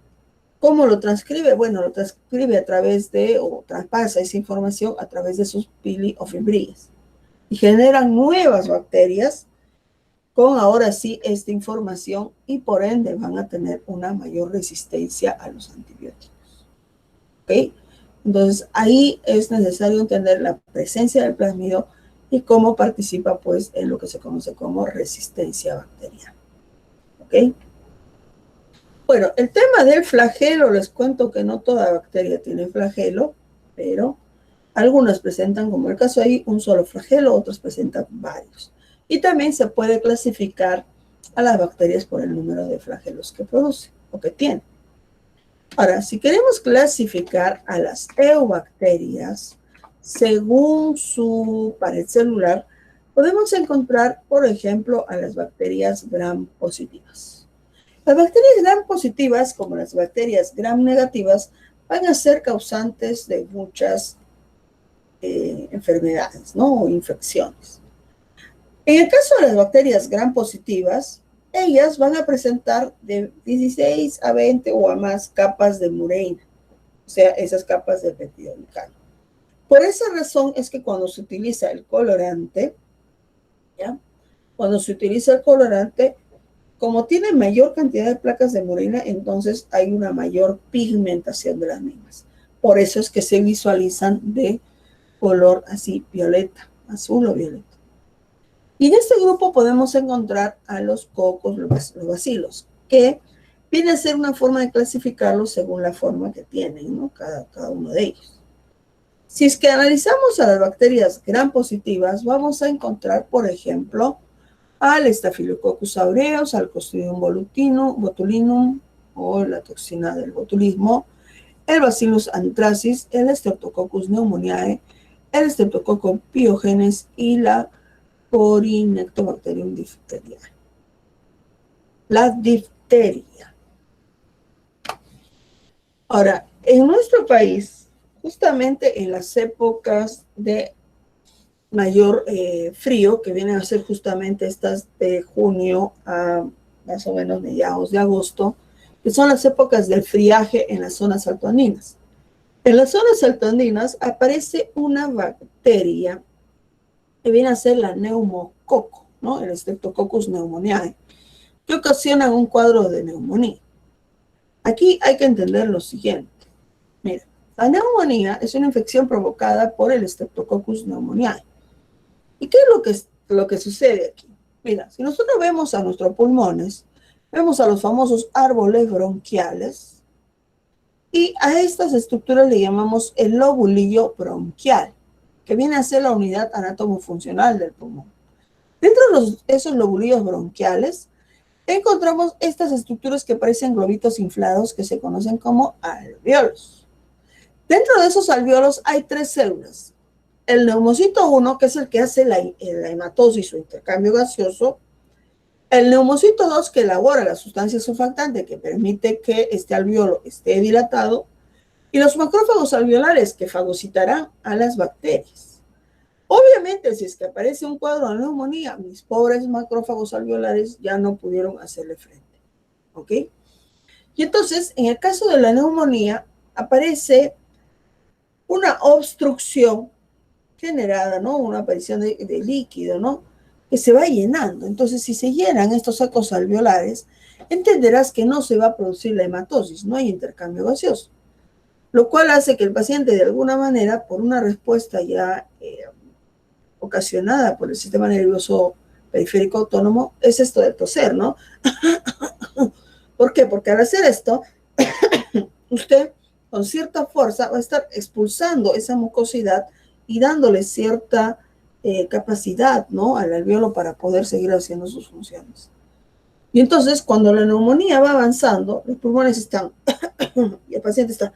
cómo lo transcribe? Bueno, lo transcribe a través de, o traspasa esa información a través de sus pili o fibrillas. Y generan nuevas bacterias con ahora sí esta información y por ende van a tener una mayor resistencia a los antibióticos. ¿Ok? Entonces ahí es necesario entender la presencia del plásmido y cómo participa pues en lo que se conoce como resistencia bacteriana. ¿Ok? Bueno, el tema del flagelo, les cuento que no toda bacteria tiene flagelo, pero algunas presentan, como el caso ahí, un solo flagelo, otros presentan varios. Y también se puede clasificar a las bacterias por el número de flagelos que producen o que tienen. Ahora, si queremos clasificar a las eubacterias según su pared celular, podemos encontrar, por ejemplo, a las bacterias gram positivas. Las bacterias gram positivas, como las bacterias gram negativas, van a ser causantes de muchas enfermedades, ¿no? O infecciones. En el caso de las bacterias gram positivas, ellas van a presentar de 16 a 20 o a más capas de mureína, o sea, esas capas de peptidoglicano. Por esa razón es que cuando se utiliza el colorante, ¿ya? Cuando se utiliza el colorante, como tiene mayor cantidad de placas de mureína, entonces hay una mayor pigmentación de las mismas. Por eso es que se visualizan de color así violeta, azul o violeta. Y en este grupo podemos encontrar a los cocos, los bacilos, que viene a ser una forma de clasificarlos según la forma que tienen, ¿no? Cada uno de ellos. Si es que analizamos a las bacterias gram positivas, vamos a encontrar, por ejemplo, al Staphylococcus aureus, al Clostridium botulinum o la toxina del botulismo, el Bacillus anthracis, el Streptococcus pneumoniae, el Streptococcus pyogenes y la Corynectobacterium diphtheriae. La difteria. Ahora, en nuestro país, justamente en las épocas de mayor frío, que vienen a ser justamente estas de junio a más o menos mediados de agosto, que son las épocas del friaje en las zonas altoandinas. En las zonas altoandinas aparece una bacteria que viene a ser la neumococo, ¿no? El Streptococcus pneumoniae, que ocasiona un cuadro de neumonía. Aquí hay que entender lo siguiente. Mira, la neumonía es una infección provocada por el Streptococcus pneumoniae. ¿Y qué es lo que sucede aquí? Mira, si nosotros vemos a nuestros pulmones, vemos a los famosos árboles bronquiales y a estas estructuras le llamamos el lobulillo bronquial, que viene a ser la unidad anatómico-funcional del pulmón. Dentro de esos lobulillos bronquiales encontramos estas estructuras que parecen globitos inflados que se conocen como alveolos. Dentro de esos alveolos hay tres células. El neumocito 1, que es el que hace la hematosis o intercambio gaseoso. El neumocito 2, que elabora la sustancia surfactante que permite que este alveolo esté dilatado. Y los macrófagos alveolares que fagocitarán a las bacterias. Obviamente, si es que aparece un cuadro de neumonía, mis pobres macrófagos alveolares ya no pudieron hacerle frente. ¿Ok? Y entonces, en el caso de la neumonía, aparece una obstrucción generada, ¿no? Una aparición de líquido, ¿no? Que se va llenando. Entonces, si se llenan estos sacos alveolares, entenderás que no se va a producir la hematosis, no hay intercambio gaseoso. Lo cual hace que el paciente, de alguna manera, por una respuesta ya ocasionada por el sistema nervioso periférico autónomo, es esto de toser, ¿no? ¿Por qué? Porque al hacer esto, usted con cierta fuerza va a estar expulsando esa mucosidad y dándole cierta capacidad, ¿no? Al alveolo para poder seguir haciendo sus funciones. Y entonces, cuando la neumonía va avanzando, los pulmones están, y el paciente está,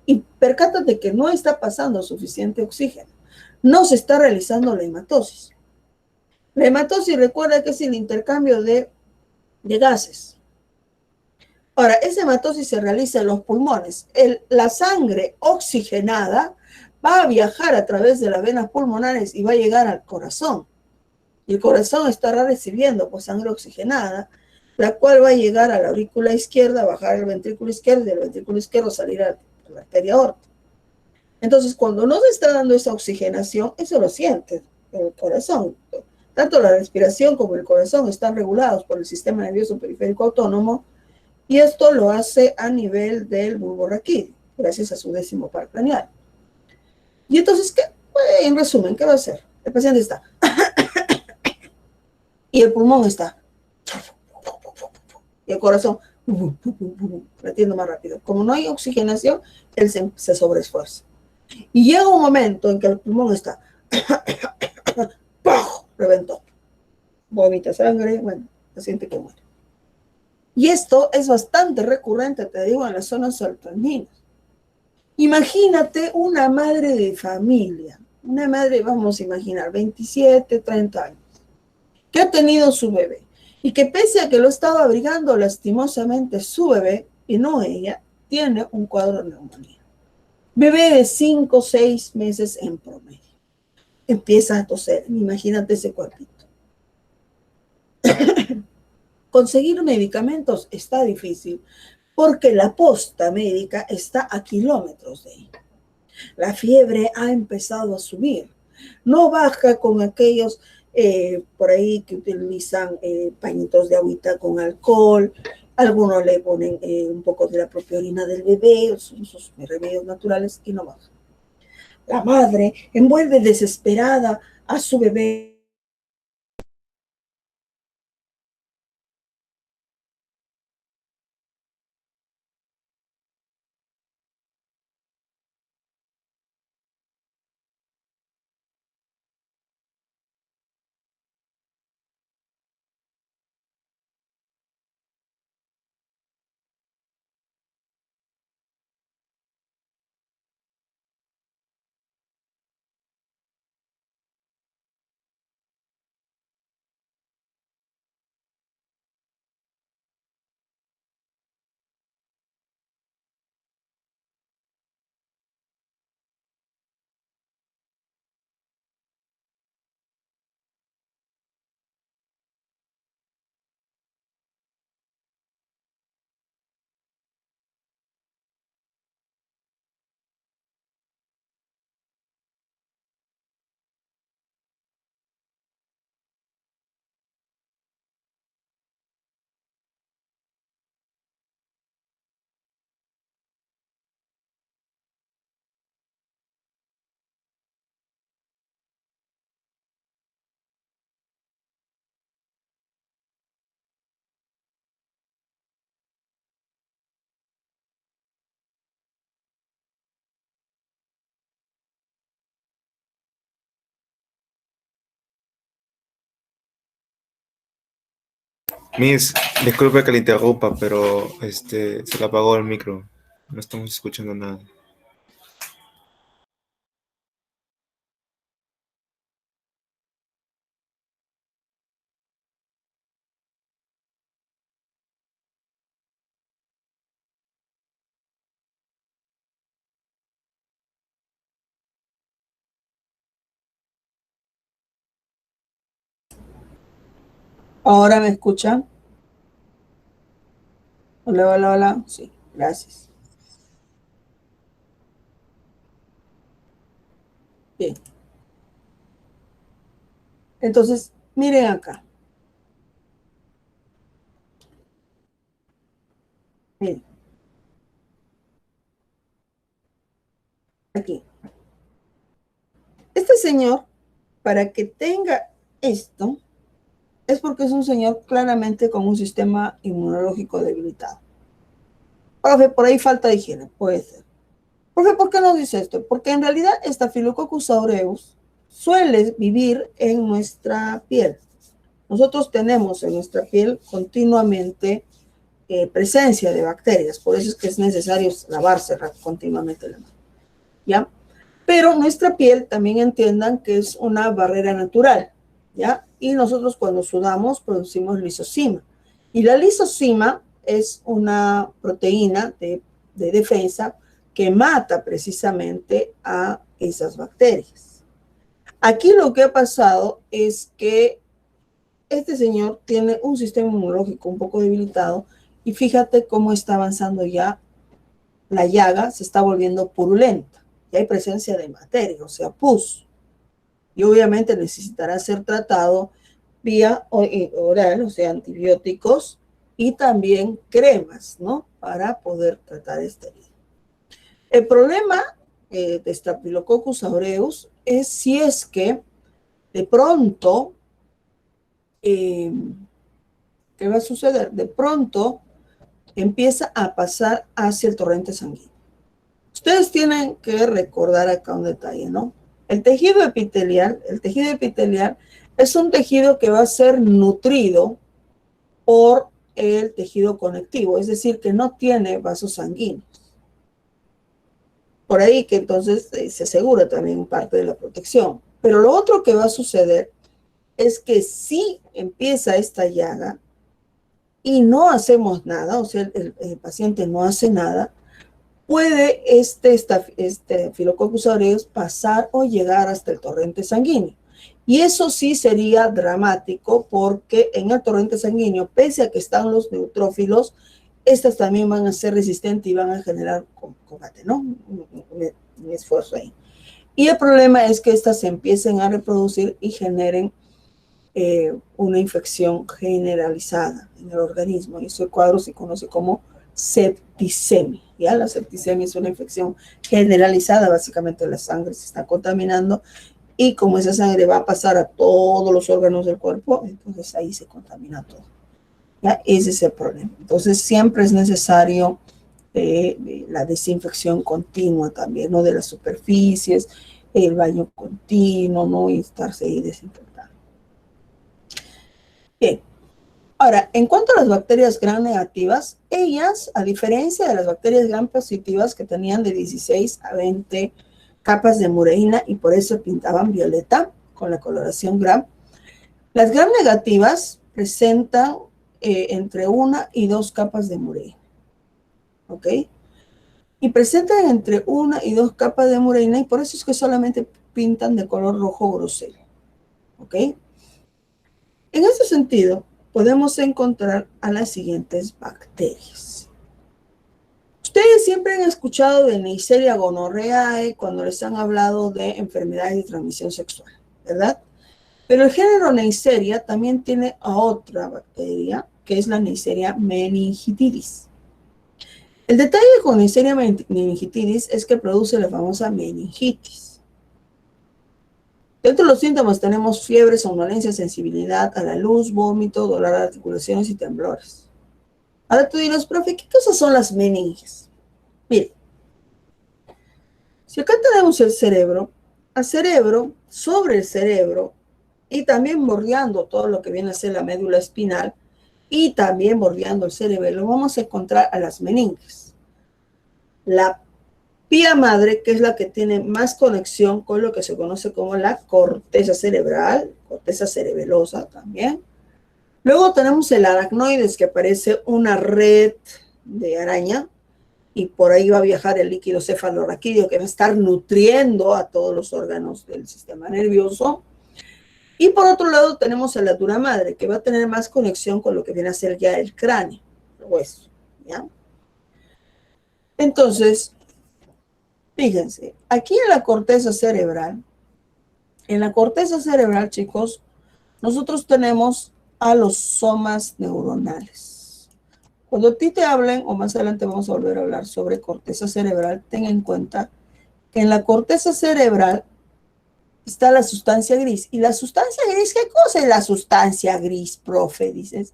y percátate que no está pasando suficiente oxígeno. No se está realizando la hematosis. La hematosis, recuerda que es el intercambio de gases. Ahora, esa hematosis se realiza en los pulmones. La sangre oxigenada va a viajar a través de las venas pulmonares y va a llegar al corazón. Y el corazón estará recibiendo pues, sangre oxigenada, la cual va a llegar a la aurícula izquierda, bajar al ventrículo izquierdo y del ventrículo izquierdo salir a la arteria aorta. Entonces, cuando no se está dando esa oxigenación, eso lo siente el corazón. Tanto la respiración como el corazón están regulados por el sistema nervioso periférico autónomo, y esto lo hace a nivel del bulbo raquídeo, gracias a su décimo par craneal. Y entonces, en resumen, ¿qué va a hacer? El paciente está, y el pulmón está, y el corazón latiendo más rápido. Como no hay oxigenación, él se sobreesfuerza. Y llega un momento en que el pulmón está, ¡pum! Reventó. Vomita sangre, bueno, el paciente que muere. Y esto es bastante recurrente, te digo, en las zonas altoandinas. Imagínate una madre de familia, una madre, vamos a imaginar, 27, 30 años, que ha tenido su bebé y que pese a que lo estaba abrigando lastimosamente su bebé, y no ella, tiene un cuadro de neumonía. Bebé de 5 o 6 meses en promedio. Empieza a toser, imagínate ese cuerpito. Conseguir medicamentos está difícil porque la posta médica está a kilómetros de ahí. La fiebre ha empezado a subir. No baja con aquellos por ahí que utilizan pañitos de agüita con alcohol. Algunos le ponen un poco de la propia orina del bebé, son sus remedios naturales, y no baja. La madre envuelve desesperada a su bebé Miss, disculpe que le interrumpa, pero se le apagó el micro. No estamos escuchando nada. ¿Ahora me escuchan? Hola, hola, hola. Sí, gracias. Bien. Entonces, miren acá. Miren, aquí. Este señor, para que tenga esto, es porque es un señor claramente con un sistema inmunológico debilitado. Profe, por ahí falta de higiene, puede ser. Profe, ¿por qué nos dice esto? Porque en realidad Staphylococcus aureus suele vivir en nuestra piel. Nosotros tenemos en nuestra piel continuamente presencia de bacterias, por eso es que es necesario lavarse continuamente la mano, ¿ya? Pero nuestra piel también entiendan que es una barrera natural, ¿ya? Y nosotros cuando sudamos producimos lisosima. Y la lisosima es una proteína de defensa que mata precisamente a esas bacterias. Aquí lo que ha pasado es que este señor tiene un sistema inmunológico un poco debilitado y fíjate cómo está avanzando ya la llaga, se está volviendo purulenta. Y hay presencia de materia, o sea, pus. Y obviamente necesitará ser tratado vía oral, o sea, antibióticos y también cremas, ¿no? Para poder tratar esta herida. El problema de Staphylococcus aureus es si es que de pronto, ¿qué va a suceder? De pronto empieza a pasar hacia el torrente sanguíneo. Ustedes tienen que recordar acá un detalle, ¿no? El tejido epitelial es un tejido que va a ser nutrido por el tejido conectivo, es decir, que no tiene vasos sanguíneos. Por ahí que entonces se asegura también parte de la protección. Pero lo otro que va a suceder es que si empieza esta llaga y no hacemos nada, o sea, el paciente no hace nada, puede este Staphylococcus aureus pasar o llegar hasta el torrente sanguíneo. Y eso sí sería dramático porque en el torrente sanguíneo, pese a que están los neutrófilos, estas también van a ser resistentes y van a generar combate, ¿no? Un esfuerzo ahí. Y el problema es que estas se empiecen a reproducir y generen una infección generalizada en el organismo. Y ese cuadro se conoce como septicemia. ¿Ya? La septicemia es una infección generalizada, básicamente la sangre se está contaminando y como esa sangre va a pasar a todos los órganos del cuerpo, entonces ahí se contamina todo. ¿Ya? Ese es el problema. Entonces siempre es necesario la desinfección continua también, ¿no? De las superficies, el baño continuo, ¿no? Y estarse ahí desinfectando. Bien. Ahora, en cuanto a las bacterias gram negativas, ellas, a diferencia de las bacterias gram positivas que tenían de 16 a 20 capas de mureína y por eso pintaban violeta con la coloración gram, las gram negativas presentan entre 1 y 2 capas de mureína. ¿Ok? Y presentan entre 1 y 2 capas de mureína y por eso es que solamente pintan de color rojo grosero. ¿Ok? En ese sentido, podemos encontrar a las siguientes bacterias. Ustedes siempre han escuchado de Neisseria gonorrhoeae cuando les han hablado de enfermedades de transmisión sexual, ¿verdad? Pero el género Neisseria también tiene a otra bacteria, que es la Neisseria meningitidis. El detalle con Neisseria meningitidis es que produce la famosa meningitis. Dentro de los síntomas tenemos fiebre, somnolencia, sensibilidad a la luz, vómito, dolor de articulaciones y temblores. Ahora tú dirás, profe, ¿qué cosas son las meninges? Mire, si acá tenemos el cerebro, al cerebro, sobre el cerebro y también bordeando todo lo que viene a ser la médula espinal, y también bordeando el cerebelo vamos a encontrar a las meninges. La pía madre, que es la que tiene más conexión con lo que se conoce como la corteza cerebral, corteza cerebelosa también. Luego tenemos el aracnoides, que parece una red de araña, y por ahí va a viajar el líquido cefalorraquídeo que va a estar nutriendo a todos los órganos del sistema nervioso. Y por otro lado tenemos a la dura madre, que va a tener más conexión con lo que viene a ser ya el cráneo, el hueso, ¿ya? Entonces, fíjense, aquí en la corteza cerebral, chicos, nosotros tenemos a los somas neuronales. Cuando a ti te hablen, o más adelante vamos a volver a hablar sobre corteza cerebral, ten en cuenta que en la corteza cerebral está la sustancia gris. ¿Y la sustancia gris? ¿Qué cosa es la sustancia gris, profe? Dices.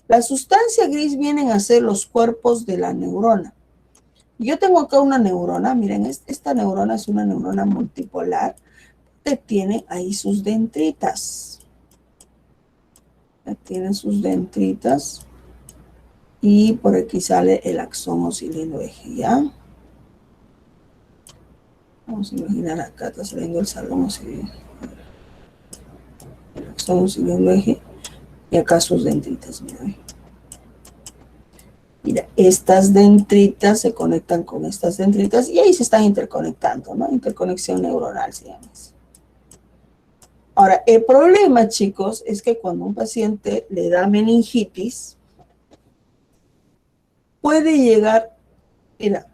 La sustancia gris vienen a ser los cuerpos de la neurona. Yo tengo acá una neurona, miren, esta neurona es una neurona multipolar que tiene ahí sus dendritas. Tiene sus dendritas y por aquí sale el axón o cilindro eje, ¿ya? Vamos a imaginar acá está saliendo el salón o cilindro. El axón o cilindro eje y acá sus dendritas, miren. Mira, estas dendritas se conectan con estas dendritas y ahí se están interconectando, ¿no? Interconexión neuronal se llama eso. Ahora, el problema, chicos, es que cuando un paciente le da meningitis, puede llegar, mira,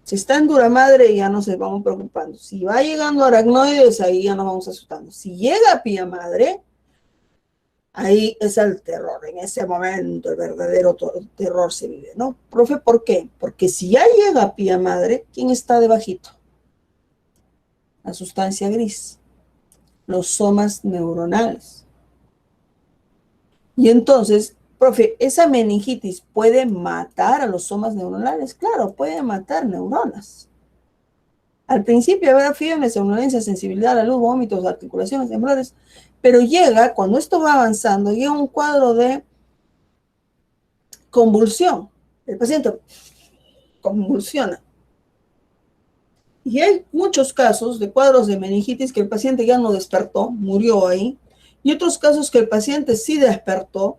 si está en dura madre ya no se vamos preocupando. Si va llegando a aracnoides, ahí ya nos vamos asustando. Si llega a pía madre, ahí es el terror, en ese momento el verdadero terror se vive, ¿no? Profe, ¿por qué? Porque si ya llega a pía madre, ¿quién está debajito? La sustancia gris, los somas neuronales. Y entonces, profe, ¿esa meningitis puede matar a los somas neuronales? Claro, puede matar neuronas. Al principio habrá fiebre, somnolencia, sensibilidad a la luz, vómitos, articulaciones, temblores, pero llega, cuando esto va avanzando, llega un cuadro de convulsión. El paciente convulsiona. Y hay muchos casos de cuadros de meningitis que el paciente ya no despertó, murió ahí, y otros casos que el paciente sí despertó,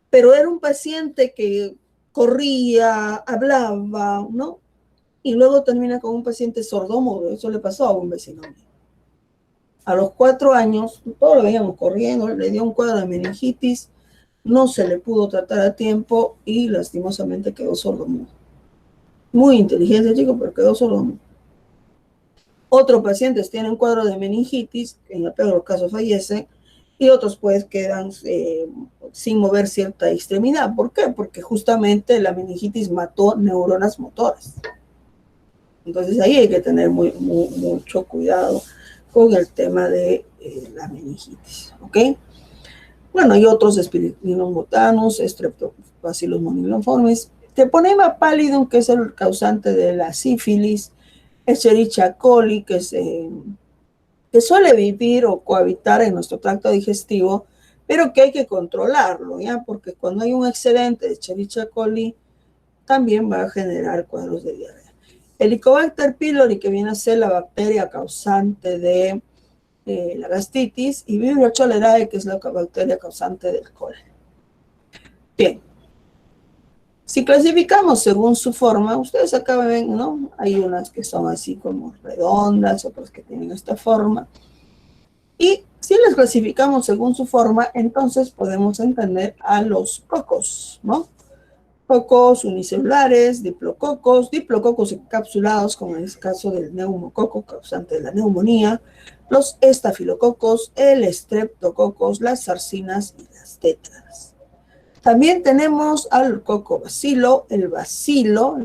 pero era un paciente que corría, hablaba, ¿no? Y luego termina con un paciente sordomudo. Eso le pasó a un vecino mío. A los 4 años, todos lo veíamos corriendo, le dio un cuadro de meningitis, no se le pudo tratar a tiempo y lastimosamente quedó sordomudo. Muy inteligente, chico, pero quedó sordomudo. Otros pacientes tienen cuadro de meningitis, en el peor de los casos fallecen, y otros pues quedan sin mover cierta extremidad. ¿Por qué? Porque justamente la meningitis mató neuronas motoras. Entonces ahí hay que tener mucho cuidado con el tema de la meningitis, ¿ok? Bueno, hay otros Spiridium botanus, Streptobacillus moniliformes, Treponema pallidum, que es el causante de la sífilis, Escherichia coli, que suele vivir o cohabitar en nuestro tracto digestivo, pero que hay que controlarlo, ¿ya? Porque cuando hay un excedente de Escherichia coli, también va a generar cuadros de diarrea. Helicobacter pylori, que viene a ser la bacteria causante de la gastritis, y Vibrio cholerae, que es la bacteria causante del cólera. Bien. Si clasificamos según su forma, ustedes acá ven, ¿no? Hay unas que son así como redondas, otras que tienen esta forma. Y si las clasificamos según su forma, entonces podemos entender a los cocos, ¿no? Cocos unicelulares, diplococos encapsulados, como en el caso del neumococo causante de la neumonía, los estafilococos, el estreptococos, las sarcinas y las tétradas. También tenemos al cocobacilo, el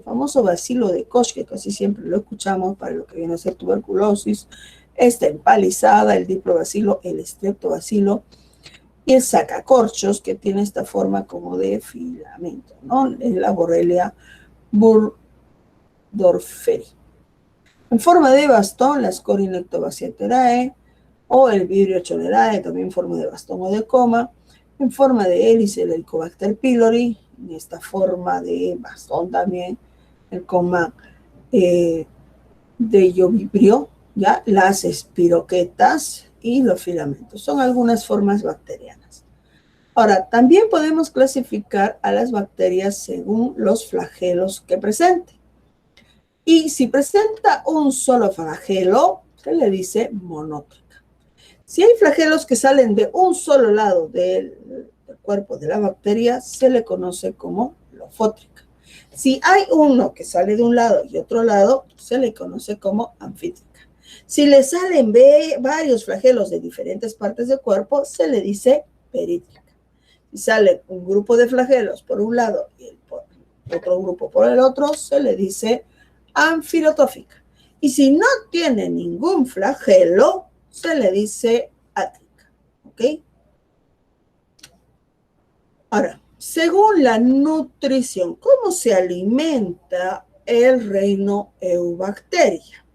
famoso bacilo de Koch, que casi siempre lo escuchamos para lo que viene a ser tuberculosis, esta empalizada, el diplobacilo, el estreptobacilo, y el sacacorchos, que tiene esta forma como de filamento, ¿no? La Borrelia burgdorferi. En forma de bastón, las Corinectobacteriaceae o el Vibrio cholerae, también en forma de bastón o de coma. en forma de hélice el Helicobacter pylori, en esta forma de bastón también, el coma de Yovibrio, ¿ya? Las espiroquetas y los filamentos. Son algunas formas bacterianas. Ahora, también podemos clasificar a las bacterias según los flagelos que presenten. Y si presenta un solo flagelo, se le dice monótrica. Si hay flagelos que salen de un solo lado del cuerpo de la bacteria, se le conoce como lofótrica. Si hay uno que sale de un lado y otro lado, se le conoce como anfítrica. Si le salen varios flagelos de diferentes partes del cuerpo, se le dice perítrica. Si sale un grupo de flagelos por un lado y otro grupo por el otro, se le dice anfirotófica. Y si no tiene ningún flagelo, se le dice átrica. ¿Ok? Ahora, según la nutrición, ¿cómo se alimenta el reino Eubacteria?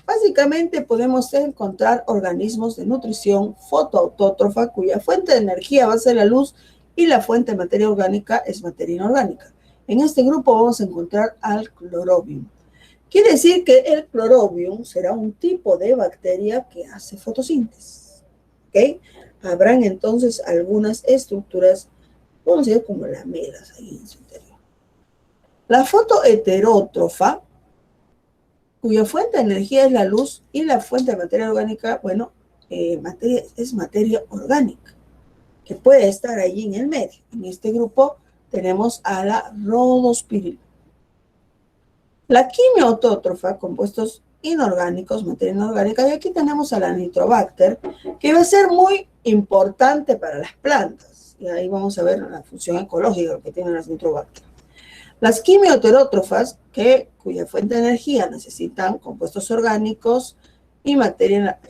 Básicamente podemos encontrar organismos de nutrición fotoautótrofa cuya fuente de energía va a ser la luz y la fuente de materia orgánica es materia inorgánica. En este grupo vamos a encontrar al clorobium. Quiere decir que el clorobium será un tipo de bacteria que hace fotosíntesis. ¿Ok? Habrán entonces algunas estructuras conocidas como lamelas ahí en su interior. La fotoheterótrofa, cuya fuente de energía es la luz y la fuente de materia orgánica, bueno, es materia orgánica, que puede estar allí en el medio. En este grupo tenemos a la rhodospirina. La quimioautótrofa, compuestos inorgánicos, materia inorgánica, y aquí tenemos a la nitrobacter, que va a ser muy importante para las plantas. Y ahí vamos a ver la función ecológica que tienen las nitrobacter. Las quimioterótrofas, cuya fuente de energía necesitan compuestos orgánicos y materia,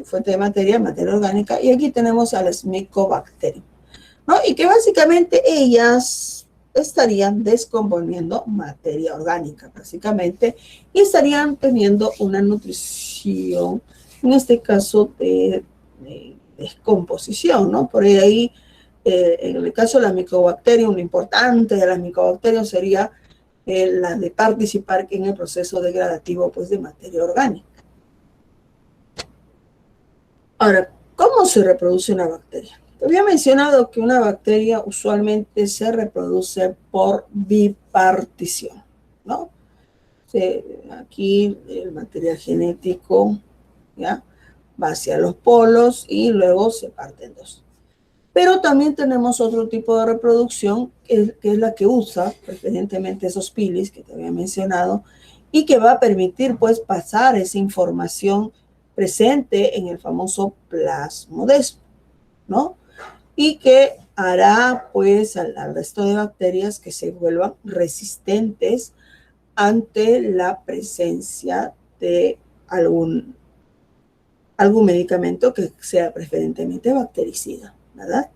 fuente de materia orgánica, y aquí tenemos a las Mycobacterium, ¿no? Y que básicamente ellas estarían descomponiendo materia orgánica, básicamente, y estarían teniendo una nutrición, en este caso, de descomposición, ¿no? Por ahí, en el caso de la Mycobacterium, lo importante de las Mycobacterium sería la de participar en el proceso degradativo, pues, de materia orgánica. Ahora, ¿cómo se reproduce una bacteria? Te había mencionado que una bacteria usualmente se reproduce por bipartición, ¿no? Aquí el material genético, ¿ya?, va hacia los polos y luego se parte en dos. Pero también tenemos otro tipo de reproducción, que es la que usa preferentemente esos pilis que te había mencionado y que va a permitir, pues, pasar esa información presente en el famoso plasmodesmo, ¿no? Y que hará, pues, al resto de bacterias que se vuelvan resistentes ante la presencia de algún medicamento que sea preferentemente bactericida, ¿verdad?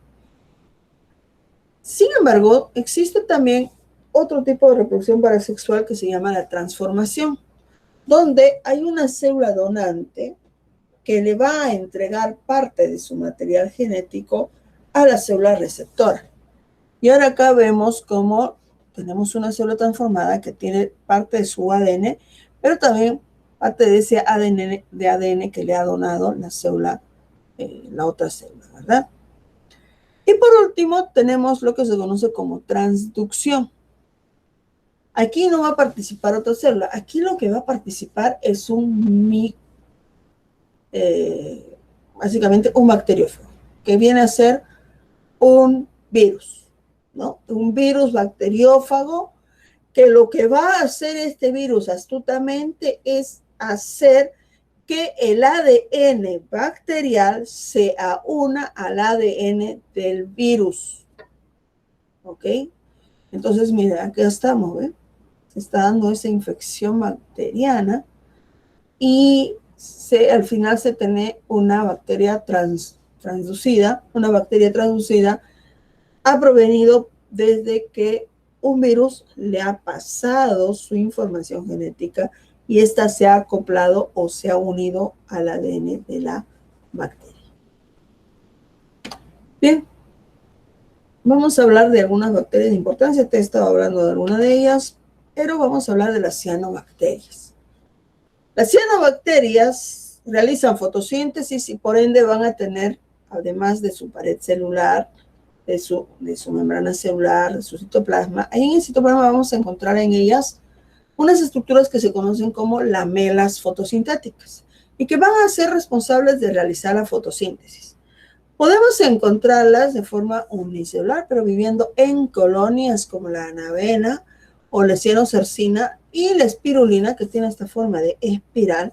Sin embargo, existe también otro tipo de reproducción parasexual que se llama la transformación, donde hay una célula donante que le va a entregar parte de su material genético a la célula receptora. Y ahora acá vemos cómo tenemos una célula transformada que tiene parte de su ADN, pero también parte de ese ADN que le ha donado la célula, la otra célula, ¿verdad? Y por último tenemos lo que se conoce como transducción. Aquí no va a participar otra célula, aquí lo que va a participar es básicamente un bacteriófago, que viene a ser un virus, ¿no? Un virus bacteriófago, que lo que va a hacer este virus astutamente es hacer que el ADN bacterial se aúna al ADN del virus. ¿Ok? Entonces, mira, aquí estamos, ¿ves? Se está dando esa infección bacteriana y al final se tiene una bacteria transducida, ha provenido desde que un virus le ha pasado su información genética y ésta se ha acoplado o se ha unido al ADN de la bacteria. Bien, vamos a hablar de algunas bacterias de importancia. Te he estado hablando de alguna de ellas, pero vamos a hablar de las cianobacterias. Las cianobacterias realizan fotosíntesis y por ende van a tener, además de su pared celular, de su membrana celular, de su citoplasma, ahí en el citoplasma vamos a encontrar en ellas unas estructuras que se conocen como lamelas fotosintéticas y que van a ser responsables de realizar la fotosíntesis. Podemos encontrarlas de forma unicelular, pero viviendo en colonias como la anavena o la cianocercina y la espirulina, que tiene esta forma de espiral,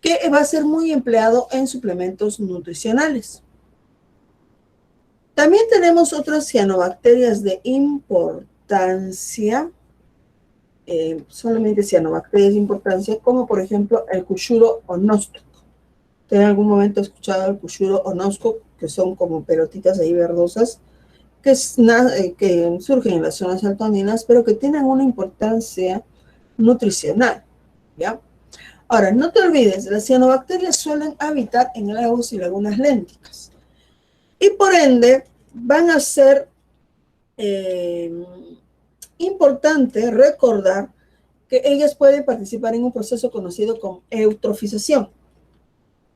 que va a ser muy empleado en suplementos nutricionales. También tenemos otras cianobacterias de importancia, solamente cianobacterias de importancia, como por ejemplo el Cushuro onóstico. ¿Te en algún momento has escuchado el Cushuro onóstico, que son como pelotitas ahí verdosas, que surgen en las zonas altoandinas, pero que tienen una importancia nutricional, ¿ya? Ahora, no te olvides, las cianobacterias suelen habitar en lagos y lagunas lénticas, y por ende van a ser importante recordar que ellas pueden participar en un proceso conocido como eutrofización.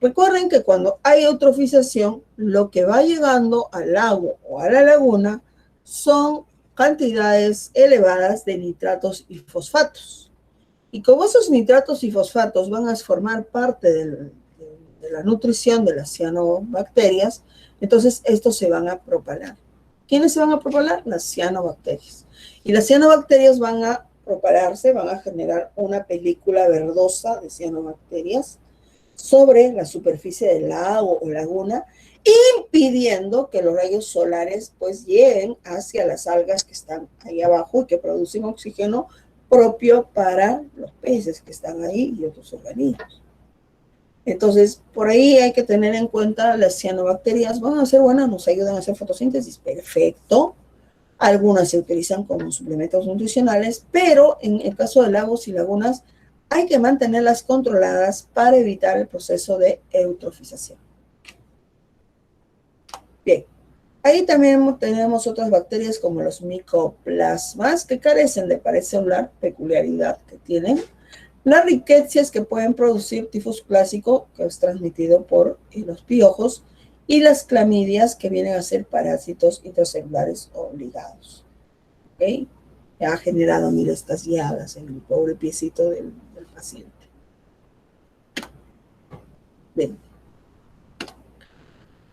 Recuerden que cuando hay eutrofización, lo que va llegando al lago o a la laguna son cantidades elevadas de nitratos y fosfatos. Y como esos nitratos y fosfatos van a formar parte de la nutrición de las cianobacterias, entonces estos se van a propalar. ¿Quiénes se van a propalar? Las cianobacterias. Y las cianobacterias van a propalarse, van a generar una película verdosa de cianobacterias sobre la superficie del lago o laguna, impidiendo que los rayos solares pues lleguen hacia las algas que están ahí abajo y que producen oxígeno propio para los peces que están ahí y otros organismos. Entonces, por ahí hay que tener en cuenta las cianobacterias. Van a ser buenas, nos ayudan a hacer fotosíntesis, perfecto. Algunas se utilizan como suplementos nutricionales, pero en el caso de lagos y lagunas hay que mantenerlas controladas para evitar el proceso de eutrofización. Bien, ahí también tenemos otras bacterias como los micoplasmas que carecen de pared celular, peculiaridad que tienen. Las riquecias que pueden producir tifus clásico, que es transmitido por los piojos, y las clamidias, que vienen a ser parásitos intracelulares obligados. ¿Okay? Ha generado, mira, estas llagas en el pobre piecito del paciente. Bien.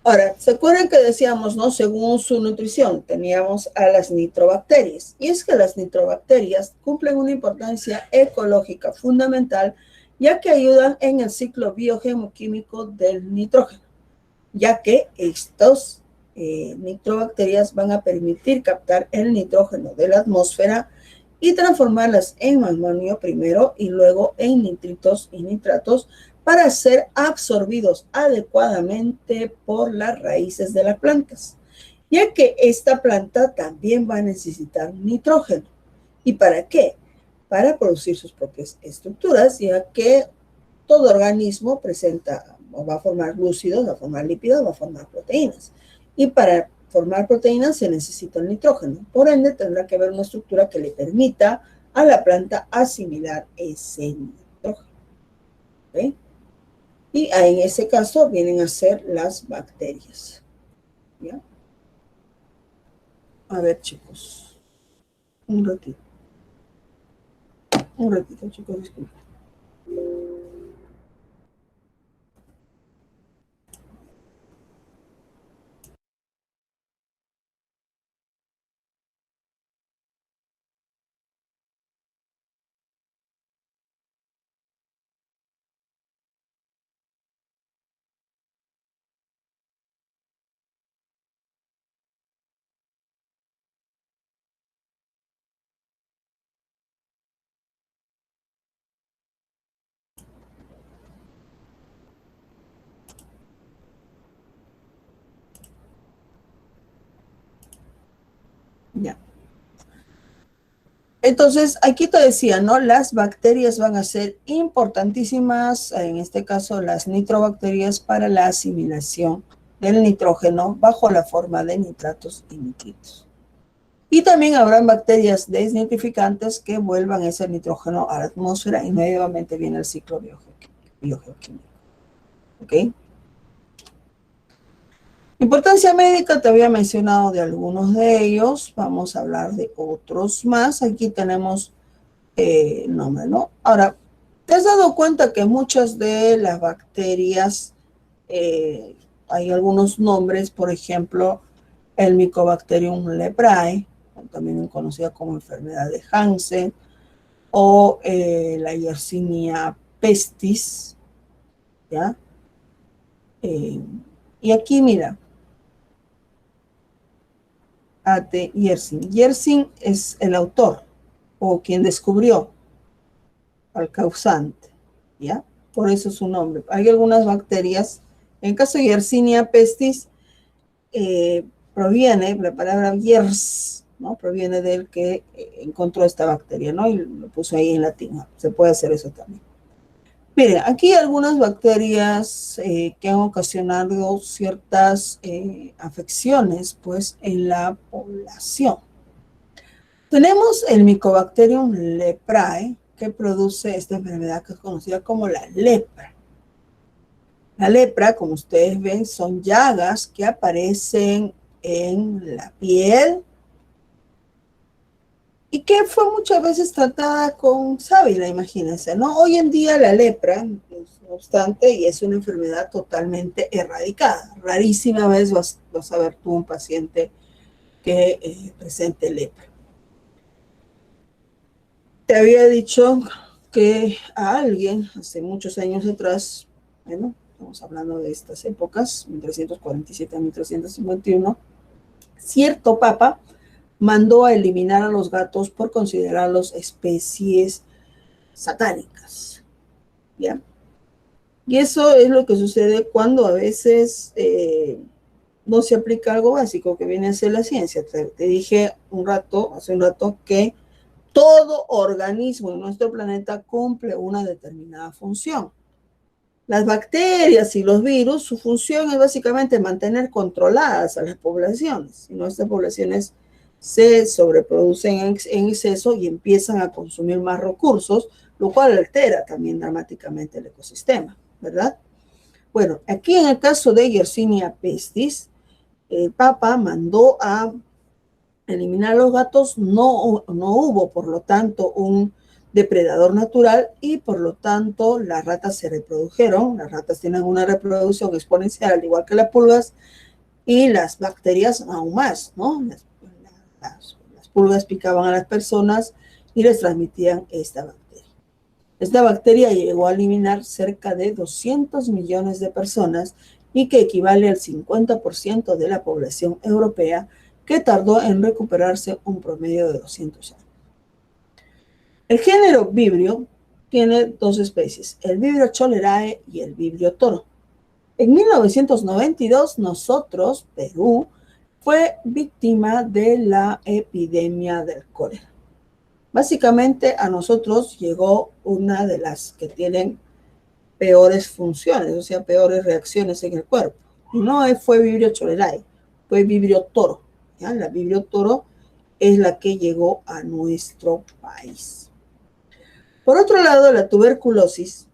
Ahora, ¿se acuerdan que decíamos, no? Según su nutrición, teníamos a las nitrobacterias. Y es que las nitrobacterias cumplen una importancia ecológica fundamental, ya que ayudan en el ciclo biogeoquímico del nitrógeno, ya que estos nitrobacterias van a permitir captar el nitrógeno de la atmósfera y transformarlas en amonio primero y luego en nitritos y nitratos para ser absorbidos adecuadamente por las raíces de las plantas, ya que esta planta también va a necesitar nitrógeno. ¿Y para qué? Para producir sus propias estructuras, ya que todo organismo presenta o va a formar glúcidos, va a formar lípidos, va a formar proteínas. Y para formar proteínas se necesita el nitrógeno. Por ende, tendrá que haber una estructura que le permita a la planta asimilar ese nitrógeno. ¿Okay? Y en ese caso vienen a ser las bacterias. ¿Ya? A ver, chicos. Un ratito. Un ratito, chicos, disculpen. Ya. Entonces, aquí te decía, ¿no? Las bacterias van a ser importantísimas, en este caso las nitrobacterias, para la asimilación del nitrógeno bajo la forma de nitratos y nitritos. Y también habrán bacterias desnitrificantes que vuelvan ese nitrógeno a la atmósfera y nuevamente viene el ciclo biogeoquímico. ¿Ok? Importancia médica, te había mencionado de algunos de ellos. Vamos a hablar de otros más. Aquí tenemos el nombre, ¿no? Ahora, ¿te has dado cuenta que muchas de las bacterias, hay algunos nombres, por ejemplo, el Mycobacterium leprae, también conocida como enfermedad de Hansen, o la Yersinia pestis, ¿ya? Y aquí, mira, A.T. Yersin. Yersin es el autor o quien descubrió al causante, ¿ya? Por eso su nombre. Hay algunas bacterias, en el caso de Yersinia pestis, proviene, la palabra Yers, ¿no? Proviene del que encontró esta bacteria, ¿no? Y lo puso ahí en latín. Se puede hacer eso también. Miren, aquí hay algunas bacterias que han ocasionado ciertas afecciones, pues, en la población. Tenemos el Mycobacterium leprae, que produce esta enfermedad que es conocida como la lepra. La lepra, como ustedes ven, son llagas que aparecen en la piel y que fue muchas veces tratada con sábila, imagínense, ¿no? Hoy en día la lepra, no obstante, y es una enfermedad totalmente erradicada. Rarísima vez vas a ver tú un paciente que presente lepra. Te había dicho que a alguien, hace muchos años atrás, bueno, estamos hablando de estas épocas, 1347 a 1351, cierto papa mandó a eliminar a los gatos por considerarlos especies satánicas, ¿ya? Y eso es lo que sucede cuando a veces no se aplica algo básico que viene a ser la ciencia. Te dije hace un rato, que todo organismo en nuestro planeta cumple una determinada función. Las bacterias y los virus, su función es básicamente mantener controladas a las poblaciones. Y nuestras poblaciones se sobreproducen en exceso y empiezan a consumir más recursos, lo cual altera también dramáticamente el ecosistema, ¿verdad? Bueno, aquí en el caso de Yersinia pestis, el Papa mandó a eliminar los gatos, no hubo, por lo tanto, un depredador natural y por lo tanto las ratas se reprodujeron. Las ratas tienen una reproducción exponencial al igual que las pulgas y las bacterias aún más, ¿no? Las pulgas picaban a las personas y les transmitían esta bacteria. Esta bacteria llegó a eliminar cerca de 200 millones de personas y que equivale al 50% de la población europea, que tardó en recuperarse un promedio de 200 años. El género Vibrio tiene dos especies, el Vibrio cholerae y el Vibrio toro. En 1992, nosotros, Perú, fue víctima de la epidemia del cólera. Básicamente a nosotros llegó una de las que tienen peores funciones, o sea, peores reacciones en el cuerpo. Y no fue Vibrio cholerae, fue Vibrio toro. ¿Ya? La Vibrio toro es la que llegó a nuestro país. Por otro lado, la tuberculosis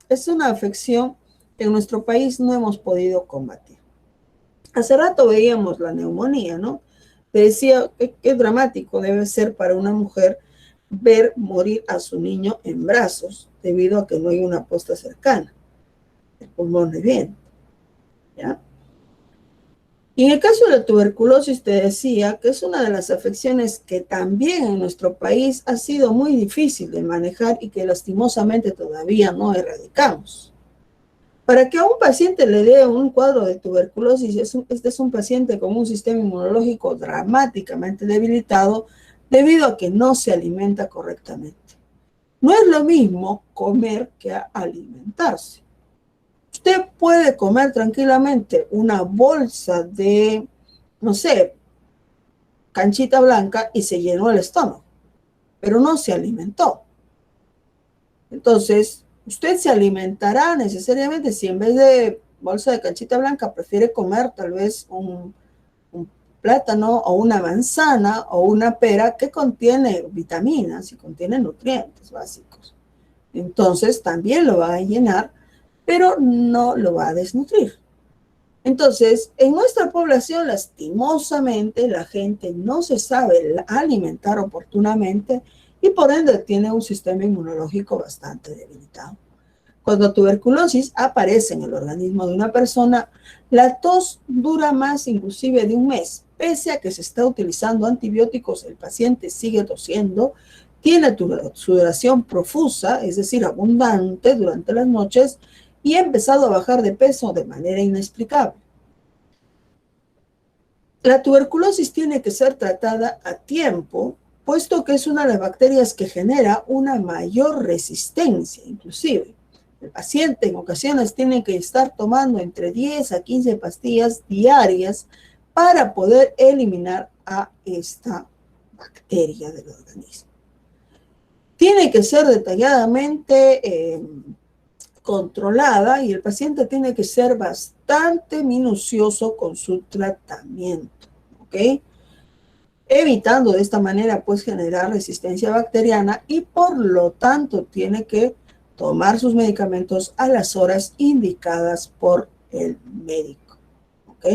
es una afección que en nuestro país no hemos podido combatir. Hace rato veíamos la neumonía, ¿no? Te decía qué dramático debe ser para una mujer ver morir a su niño en brazos debido a que no hay una posta cercana. El pulmón le viene, ¿ya? Y en el caso de la tuberculosis te decía que es una de las afecciones que también en nuestro país ha sido muy difícil de manejar y que lastimosamente todavía no erradicamos. Para que a un paciente le dé un cuadro de tuberculosis, este es un paciente con un sistema inmunológico dramáticamente debilitado debido a que no se alimenta correctamente. No es lo mismo comer que alimentarse. Usted puede comer tranquilamente una bolsa de, no sé, canchita blanca y se llenó el estómago, pero no se alimentó. Entonces, usted se alimentará necesariamente si en vez de bolsa de canchita blanca prefiere comer tal vez un plátano o una manzana o una pera que contiene vitaminas y contiene nutrientes básicos. Entonces también lo va a llenar, pero no lo va a desnutrir. Entonces, en nuestra población, lastimosamente, la gente no se sabe alimentar oportunamente y por ende tiene un sistema inmunológico bastante debilitado. Cuando tuberculosis aparece en el organismo de una persona, la tos dura más inclusive de un mes. Pese a que se está utilizando antibióticos, el paciente sigue tosiendo, tiene sudoración profusa, es decir, abundante durante las noches, y ha empezado a bajar de peso de manera inexplicable. La tuberculosis tiene que ser tratada a tiempo, puesto que es una de las bacterias que genera una mayor resistencia, inclusive. El paciente en ocasiones tiene que estar tomando entre 10 a 15 pastillas diarias para poder eliminar a esta bacteria del organismo. Tiene que ser detalladamente controlada y el paciente tiene que ser bastante minucioso con su tratamiento, ¿ok? Evitando de esta manera pues generar resistencia bacteriana y por lo tanto tiene que tomar sus medicamentos a las horas indicadas por el médico, ¿ok?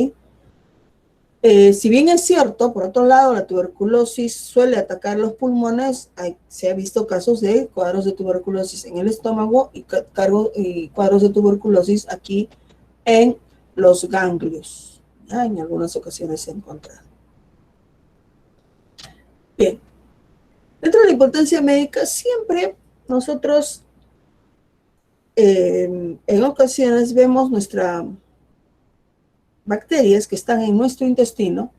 Si bien es cierto, por otro lado, la tuberculosis suele atacar los pulmones, se ha visto casos de cuadros de tuberculosis en el estómago y cuadros de tuberculosis aquí en los ganglios. En algunas ocasiones se ha encontrado. Bien, dentro de la importancia médica, siempre nosotros en ocasiones vemos nuestras bacterias que están en nuestro intestino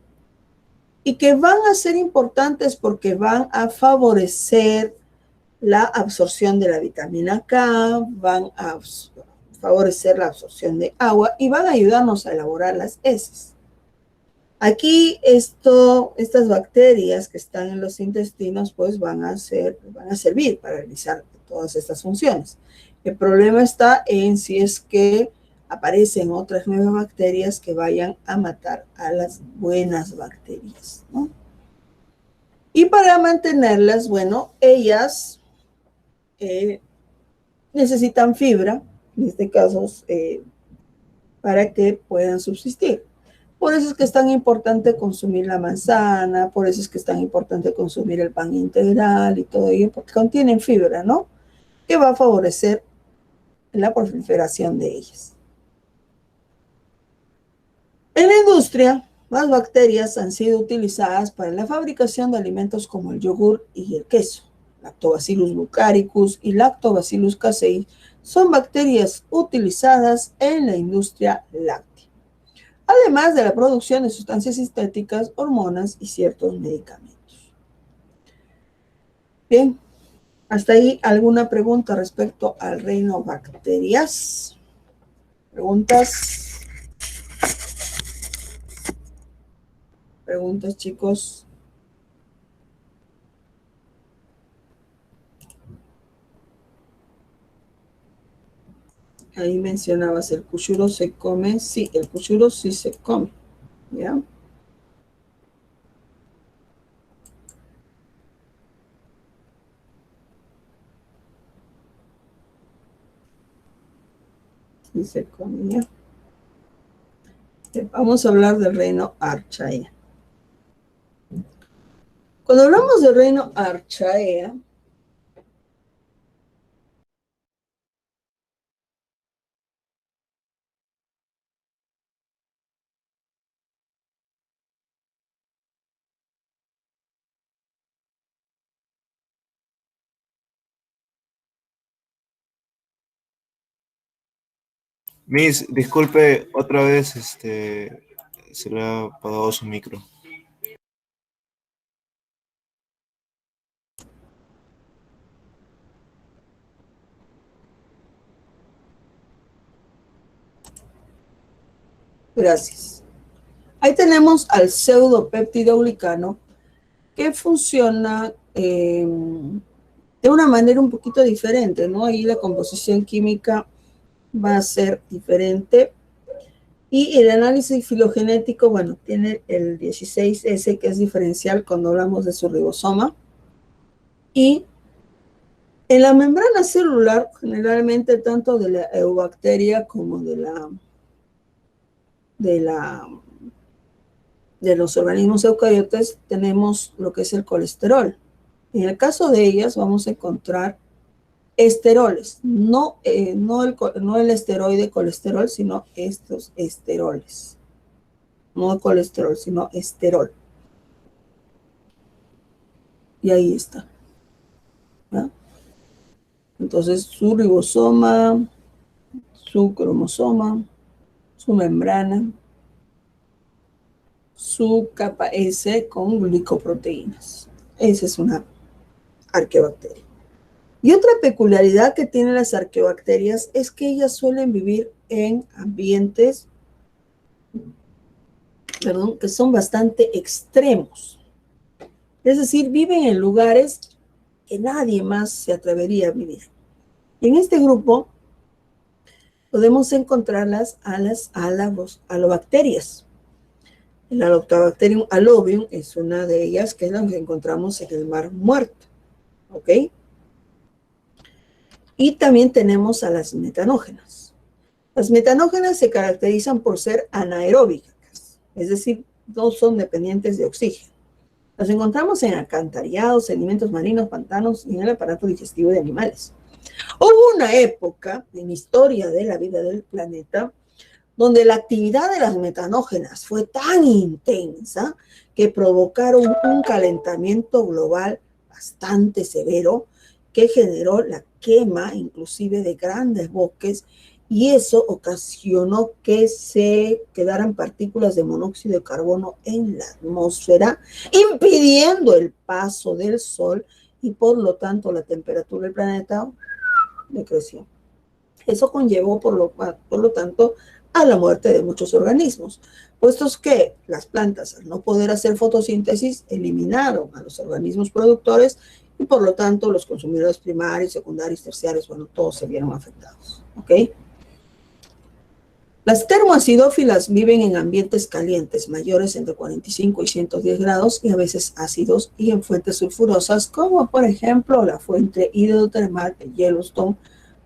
y que van a ser importantes porque van a favorecer la absorción de la vitamina K, van a favorecer la absorción de agua y van a ayudarnos a elaborar las heces. Aquí estas bacterias que están en los intestinos pues van a servir para realizar todas estas funciones. El problema está en si es que aparecen otras nuevas bacterias que vayan a matar a las buenas bacterias, ¿no? Y para mantenerlas, bueno, ellas necesitan fibra, en este caso, para que puedan subsistir. Por eso es que es tan importante consumir la manzana, por eso es que es tan importante consumir el pan integral y todo ello, porque contienen fibra, ¿no? Que va a favorecer la proliferación de ellas. En la industria, las bacterias han sido utilizadas para la fabricación de alimentos como el yogur y el queso. Lactobacillus buccaricus y Lactobacillus casei son bacterias utilizadas en la industria láctea, además de la producción de sustancias sintéticas, hormonas y ciertos medicamentos. Bien, hasta ahí alguna pregunta respecto al reino bacterias. ¿Preguntas? ¿Preguntas, chicos? Ahí mencionabas el cuchuro se come. Sí, el cuchuro sí se come. ¿Ya? Sí se come, ¿ya? Vamos a hablar del reino Archaea. Cuando hablamos del reino Archaea, Miss, disculpe, otra vez, se le ha apagado su micro. gracias. Ahí tenemos al pseudopéptido glicano que funciona de una manera un poquito diferente, ¿no? Ahí la composición química va a ser diferente, Y el análisis filogenético, bueno, tiene el 16S, que es diferencial cuando hablamos de su ribosoma. Y en la membrana celular, generalmente tanto de la eubacteria como de los organismos eucariotes, tenemos lo que es el colesterol. En el caso de ellas vamos a encontrar esteroles, no el esteroide colesterol, sino estos esteroles. No colesterol, sino esterol. Y ahí está. ¿Ya? Entonces, su ribosoma, su cromosoma, su membrana, su capa S con glicoproteínas. Esa es una arqueobacteria. Y otra peculiaridad que tienen las arqueobacterias es que ellas suelen vivir en ambientes, que son bastante extremos. Es decir, viven en lugares que nadie más se atrevería a vivir. Y en este grupo podemos encontrarlas a las alobacterias. El Halobacterium allobium es una de ellas, que es la que encontramos en el Mar Muerto. ¿Ok? Y también tenemos a las metanógenas. Las metanógenas se caracterizan por ser anaeróbicas, es decir, no son dependientes de oxígeno. Las encontramos en alcantarillados, sedimentos marinos, pantanos y en el aparato digestivo de animales. Hubo una época en la historia de la vida del planeta donde la actividad de las metanógenas fue tan intensa que provocaron un calentamiento global bastante severo que generó la quema inclusive de grandes bosques, y eso ocasionó que se quedaran partículas de monóxido de carbono en la atmósfera, impidiendo el paso del Sol, y por lo tanto la temperatura del planeta decreció. Eso conllevó, por lo tanto, a la muerte de muchos organismos, puestos que las plantas, al no poder hacer fotosíntesis, eliminaron a los organismos productores y por lo tanto los consumidores primarios, secundarios, terciarios, bueno, todos se vieron afectados. ¿Ok? Las termoacidófilas viven en ambientes calientes, mayores entre 45 y 110 grados, y a veces ácidos, y en fuentes sulfurosas, como por ejemplo la fuente hidrotermal de Yellowstone.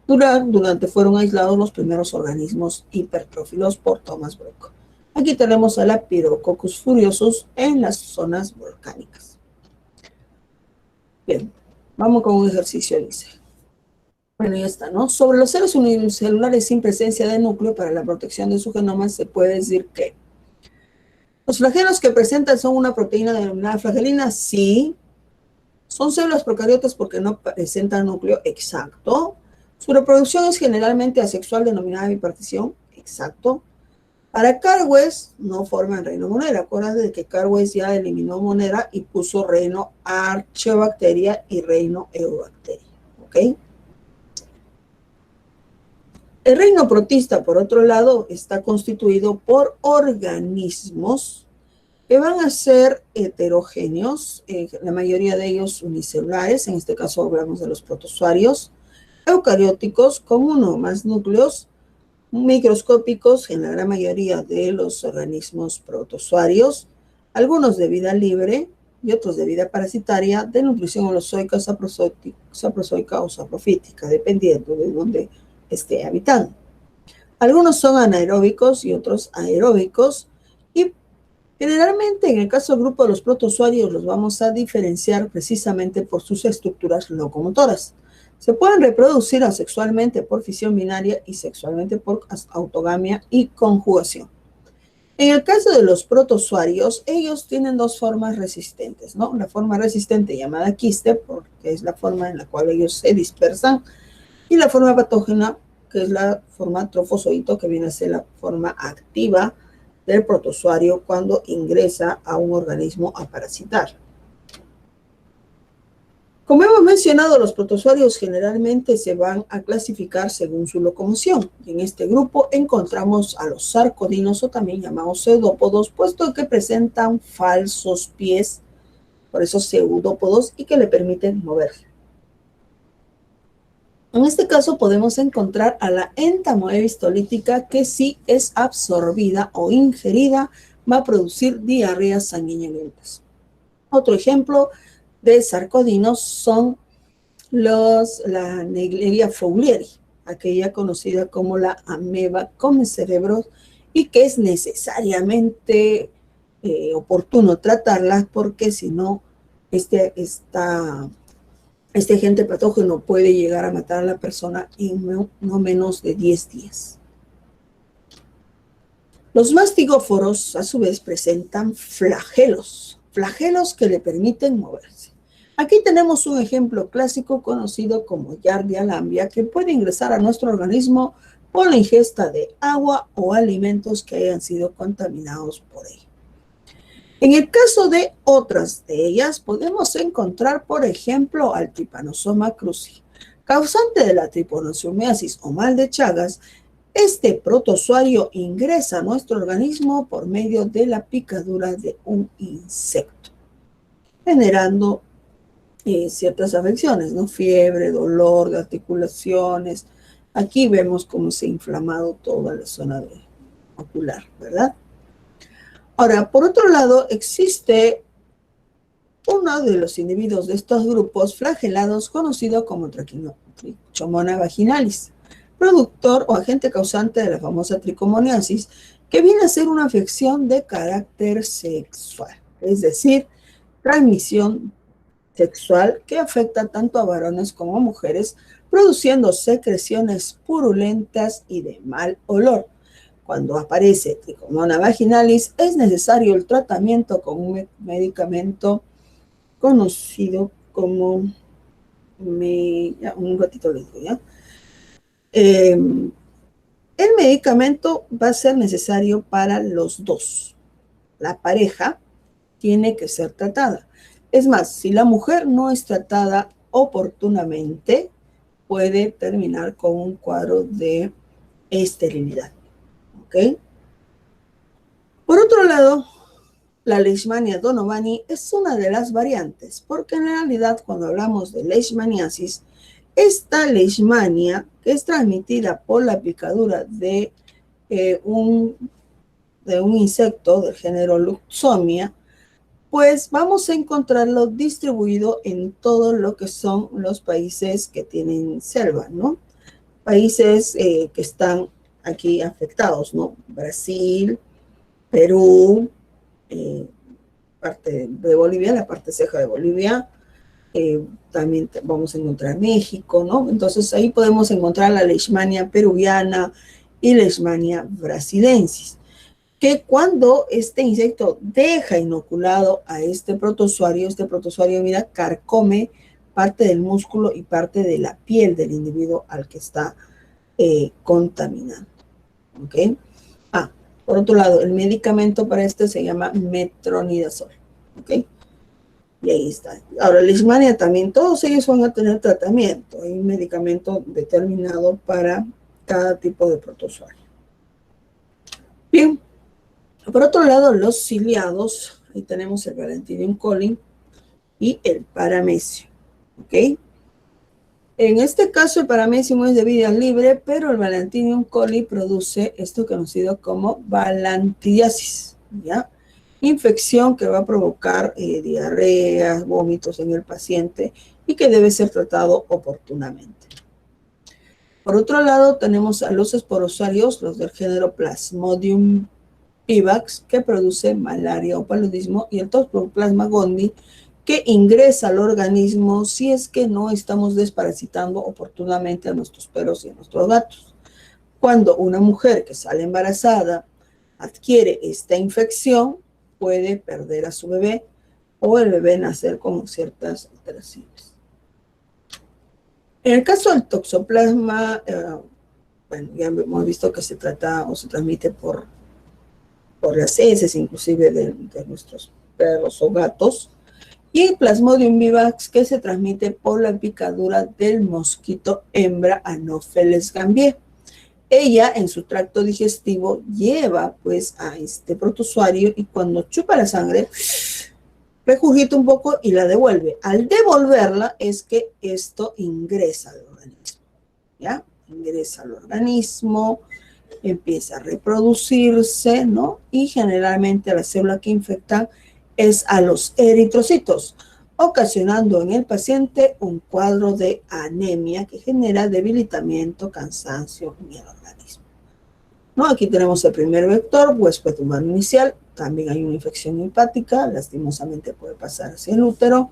Durante fueron aislados los primeros organismos hipertrófilos por Thomas Brook. Aquí tenemos a la Pyrococcus furiosus en las zonas volcánicas. Bien, vamos con un ejercicio, dice. Bueno, ya está, ¿no? Sobre los seres unicelulares sin presencia de núcleo para la protección de su genoma, se puede decir que los flagelos que presentan son una proteína denominada flagelina, sí. Son células procariotas porque no presentan núcleo, exacto. Su reproducción es generalmente asexual, denominada bipartición, exacto. Para Carwes no forman reino monera. Acuérdate de que Carwes ya eliminó monera y puso reino archeobacteria y reino eubacteria. ¿Ok? El reino protista, por otro lado, está constituido por organismos que van a ser heterogéneos, la mayoría de ellos unicelulares, en este caso hablamos de los protozoarios, eucarióticos con uno o más núcleos, microscópicos en la gran mayoría de los organismos protozoarios, algunos de vida libre y otros de vida parasitaria, de nutrición holozoica, saprozoica o saprofítica, dependiendo de dónde esté habitando. Algunos son anaeróbicos y otros aeróbicos, y generalmente en el caso del grupo de los protozoarios los vamos a diferenciar precisamente por sus estructuras locomotoras. Se pueden reproducir asexualmente por fisión binaria y sexualmente por autogamia y conjugación. En el caso de los protozoarios, ellos tienen dos formas resistentes, ¿no? La forma resistente llamada quiste, porque es la forma en la cual ellos se dispersan, y la forma patógena, que es la forma trofozoito, que viene a ser la forma activa del protozoario cuando ingresa a un organismo a parasitar. Como hemos mencionado, los protozoarios generalmente se van a clasificar según su locomoción. Y en este grupo encontramos a los sarcodinos, o también llamados pseudópodos, puesto que presentan falsos pies, por eso pseudópodos, y que le permiten moverse. En este caso podemos encontrar a la entamoebis tolítica que si es absorbida o ingerida va a producir diarreas sanguinolentas. Otro ejemplo de sarcodinos son la Naegleria fowleri, aquella conocida como la ameba come cerebros y que es necesariamente oportuno tratarla porque si no, este agente patógeno puede llegar a matar a la persona en no menos de 10 días. Los mastigóforos, a su vez, presentan flagelos que le permiten moverse. Aquí tenemos un ejemplo clásico conocido como Giardia lamblia, que puede ingresar a nuestro organismo por la ingesta de agua o alimentos que hayan sido contaminados por ella. En el caso de otras de ellas, podemos encontrar, por ejemplo, al Trypanosoma cruzi, causante de la tripanosomiasis o mal de Chagas. Este protozoario ingresa a nuestro organismo por medio de la picadura de un insecto, generando ciertas afecciones, ¿no? Fiebre, dolor de articulaciones. Aquí vemos cómo se ha inflamado toda la zona ocular, ¿verdad? Ahora, por otro lado, existe uno de los individuos de estos grupos flagelados conocido como Trichomona vaginalis, productor o agente causante de la famosa tricomoniasis, que viene a ser una afección de carácter sexual, es decir, transmisión sexual que afecta tanto a varones como a mujeres, produciendo secreciones purulentas y de mal olor. Cuando aparece Trichomona vaginalis, es necesario el tratamiento con un medicamento conocido como, un ratito les digo, ¿ya? El medicamento va a ser necesario para los dos. La pareja tiene que ser tratada. Es más, si la mujer no es tratada oportunamente, puede terminar con un cuadro de esterilidad. ¿Ok? Por otro lado, la Leishmania donovani es una de las variantes, porque en realidad cuando hablamos de leishmaniasis, esta leishmania, que es transmitida por la picadura de un insecto del género Luxomia, pues vamos a encontrarlo distribuido en todo lo que son los países que tienen selva, ¿no? Países que están aquí afectados, ¿no? Brasil, Perú, parte de Bolivia, la parte ceja de Bolivia, también vamos a encontrar México, ¿no? Entonces ahí podemos encontrar la Leishmania peruviana y Leishmania brasilensis, que cuando este insecto deja inoculado a este protozoario, mira, carcome parte del músculo y parte de la piel del individuo al que está contaminando, ¿ok? Por otro lado, el medicamento para este se llama metronidazol, ¿ok? Y ahí está. Ahora, leishmania también, todos ellos van a tener tratamiento. Hay un medicamento determinado para cada tipo de protozoario. Bien. Por otro lado, los ciliados, ahí tenemos el Valentinium coli y el Paramecium, ¿ok? En este caso, el Paramecium es de vida libre, pero el Valentinium coli produce esto conocido como balantidiasis, ¿ya? Infección que va a provocar diarreas, vómitos en el paciente y que debe ser tratado oportunamente. Por otro lado, tenemos a los esporosarios, los del género Plasmodium vivax, que produce malaria o paludismo, y el Toxoplasma gondii, que ingresa al organismo si es que no estamos desparasitando oportunamente a nuestros perros y a nuestros gatos. Cuando una mujer que sale embarazada adquiere esta infección, puede perder a su bebé o el bebé nacer con ciertas alteraciones. En el caso del toxoplasma, bueno, ya hemos visto que se trata o se transmite por las heces, inclusive de nuestros perros o gatos, y el Plasmodium vivax, que se transmite por la picadura del mosquito hembra Anopheles gambier. Ella, en su tracto digestivo, lleva pues a este protozoario y cuando chupa la sangre, regurgita un poco y la devuelve. Al devolverla es que esto ingresa al organismo. ¿ya? Ingresa al organismo, empieza a reproducirse, ¿no? Y generalmente la célula que infecta es a los eritrocitos, ocasionando en el paciente un cuadro de anemia que genera debilitamiento, cansancio en el organismo, ¿no? Aquí tenemos el primer vector, huésped humano inicial. También hay una infección hepática, lastimosamente puede pasar hacia el útero.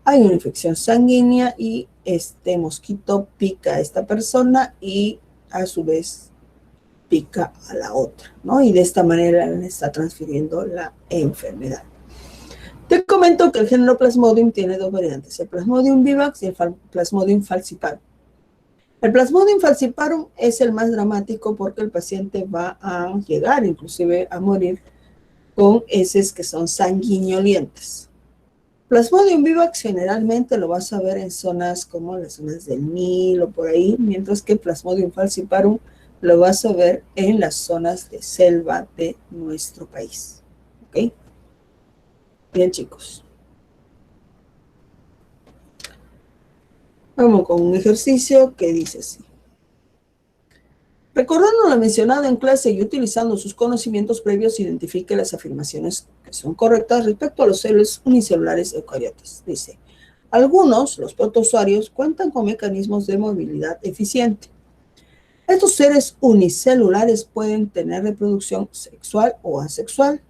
Hay una infección sanguínea y este mosquito pica a esta persona y a su vez pica a la otra, ¿no? Y de esta manera le está transfiriendo la enfermedad. Te comento que el género Plasmodium tiene dos variantes, el Plasmodium vivax y el Plasmodium falciparum. El Plasmodium falciparum es el más dramático porque el paciente va a llegar inclusive a morir con heces que son sanguinolientas. Plasmodium vivax generalmente lo vas a ver en zonas como las zonas del Nilo, por ahí, mientras que Plasmodium falciparum lo vas a ver en las zonas de selva de nuestro país. ¿Ok? Bien, chicos. Vamos con un ejercicio que dice así. Recordando lo mencionado en clase y utilizando sus conocimientos previos, identifique las afirmaciones que son correctas respecto a los seres unicelulares eucariotas. Dice, algunos, los protozoarios, cuentan con mecanismos de movilidad eficiente. Estos seres unicelulares pueden tener reproducción sexual o asexual.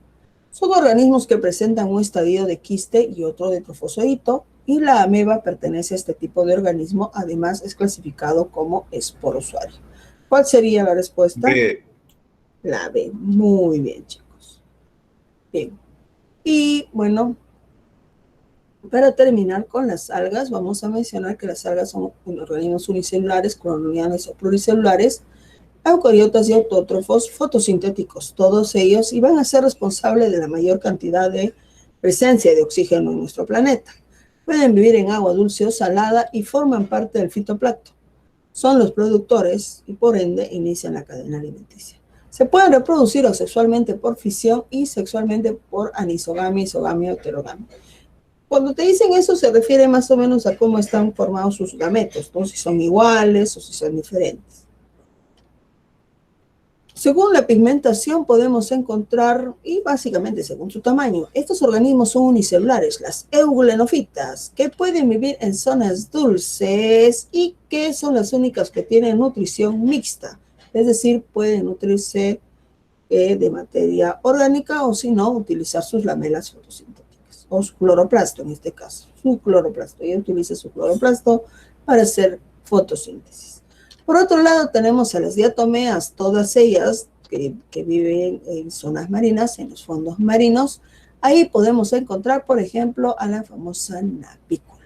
Son organismos que presentan un estadio de quiste y otro de trofozoito, y la ameba pertenece a este tipo de organismo. Además, es clasificado como esporozoario. ¿Cuál sería la respuesta? B. La B. Muy bien, chicos. Bien. Y bueno, para terminar con las algas, vamos a mencionar que las algas son organismos unicelulares, coloniales o pluricelulares, eucariotas y autótrofos fotosintéticos, todos ellos, y van a ser responsables de la mayor cantidad de presencia de oxígeno en nuestro planeta. Pueden vivir en agua dulce o salada y forman parte del fitoplancton. Son los productores y por ende inician la cadena alimenticia. Se pueden reproducir sexualmente por fisión y sexualmente por anisogamia, isogamia o heterogamia. Cuando te dicen eso se refiere más o menos a cómo están formados sus gametos, ¿no? Si son iguales o si son diferentes. Según la pigmentación podemos encontrar, y básicamente según su tamaño, estos organismos son unicelulares, las eugulenofitas, que pueden vivir en zonas dulces y que son las únicas que tienen nutrición mixta, es decir, pueden nutrirse de materia orgánica o si no, utilizar sus lamelas fotosintéticas, o su cloroplasto en este caso, su cloroplasto, ella utiliza su cloroplasto para hacer fotosíntesis. Por otro lado, tenemos a las diatomeas, todas ellas que viven en zonas marinas, en los fondos marinos. Ahí podemos encontrar, por ejemplo, a la famosa navícula.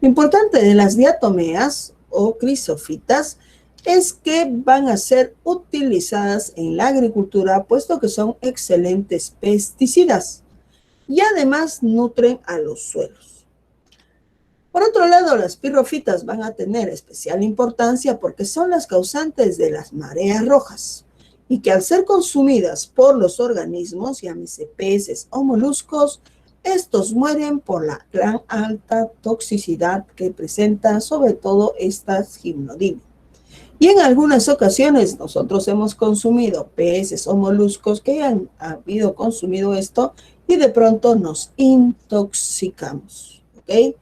Lo importante de las diatomeas o crisofitas es que van a ser utilizadas en la agricultura, puesto que son excelentes pesticidas y además nutren a los suelos. Por otro lado, las pirrofitas van a tener especial importancia porque son las causantes de las mareas rojas y que al ser consumidas por los organismos, llámese peces o moluscos, estos mueren por la gran alta toxicidad que presentan sobre todo estas gimnodimia. Y en algunas ocasiones nosotros hemos consumido peces o moluscos que han habido consumido esto y de pronto nos intoxicamos, ¿ok?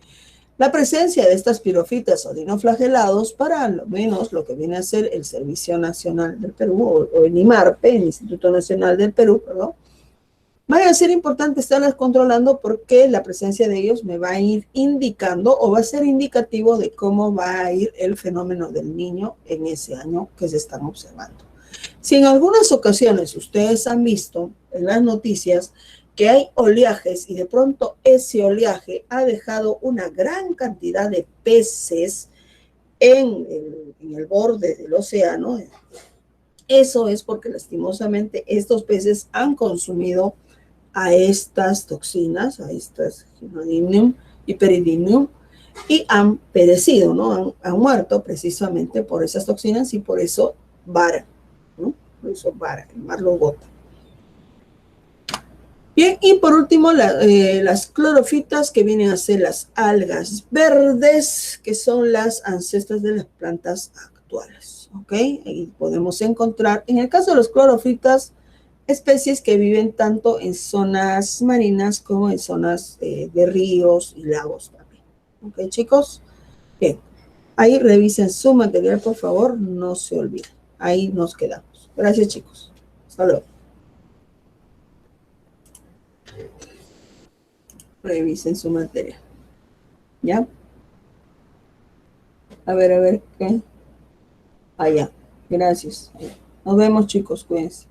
La presencia de estas pirofitas o dinoflagelados, para lo menos lo que viene a ser el Servicio Nacional del Perú, o el IMARPE, el Instituto Nacional del Perú, perdón, va a ser importante estarlas controlando porque la presencia de ellos me va a ir indicando o va a ser indicativo de cómo va a ir el fenómeno del niño en ese año que se están observando. Si en algunas ocasiones ustedes han visto en las noticias que hay oleajes y de pronto ese oleaje ha dejado una gran cantidad de peces en el borde del océano, eso es porque lastimosamente estos peces han consumido a estas toxinas, a estas Gymnodinium y Peridinium, y han perecido, ¿no? Han muerto precisamente por esas toxinas y por eso varan, ¿no? Por eso varan, el mar los bota. Bien, y por último, las clorofitas, que vienen a ser las algas verdes, que son las ancestras de las plantas actuales, ¿ok? Ahí podemos encontrar, en el caso de los clorofitas, especies que viven tanto en zonas marinas como en zonas de ríos y lagos también. ¿Ok, chicos? Bien, ahí revisen su material, por favor, no se olviden. Ahí nos quedamos. Gracias, chicos. Hasta luego. Revisen su material. ¿Ya? A ver, ¿qué? Allá. Gracias. Nos vemos, chicos. Cuídense.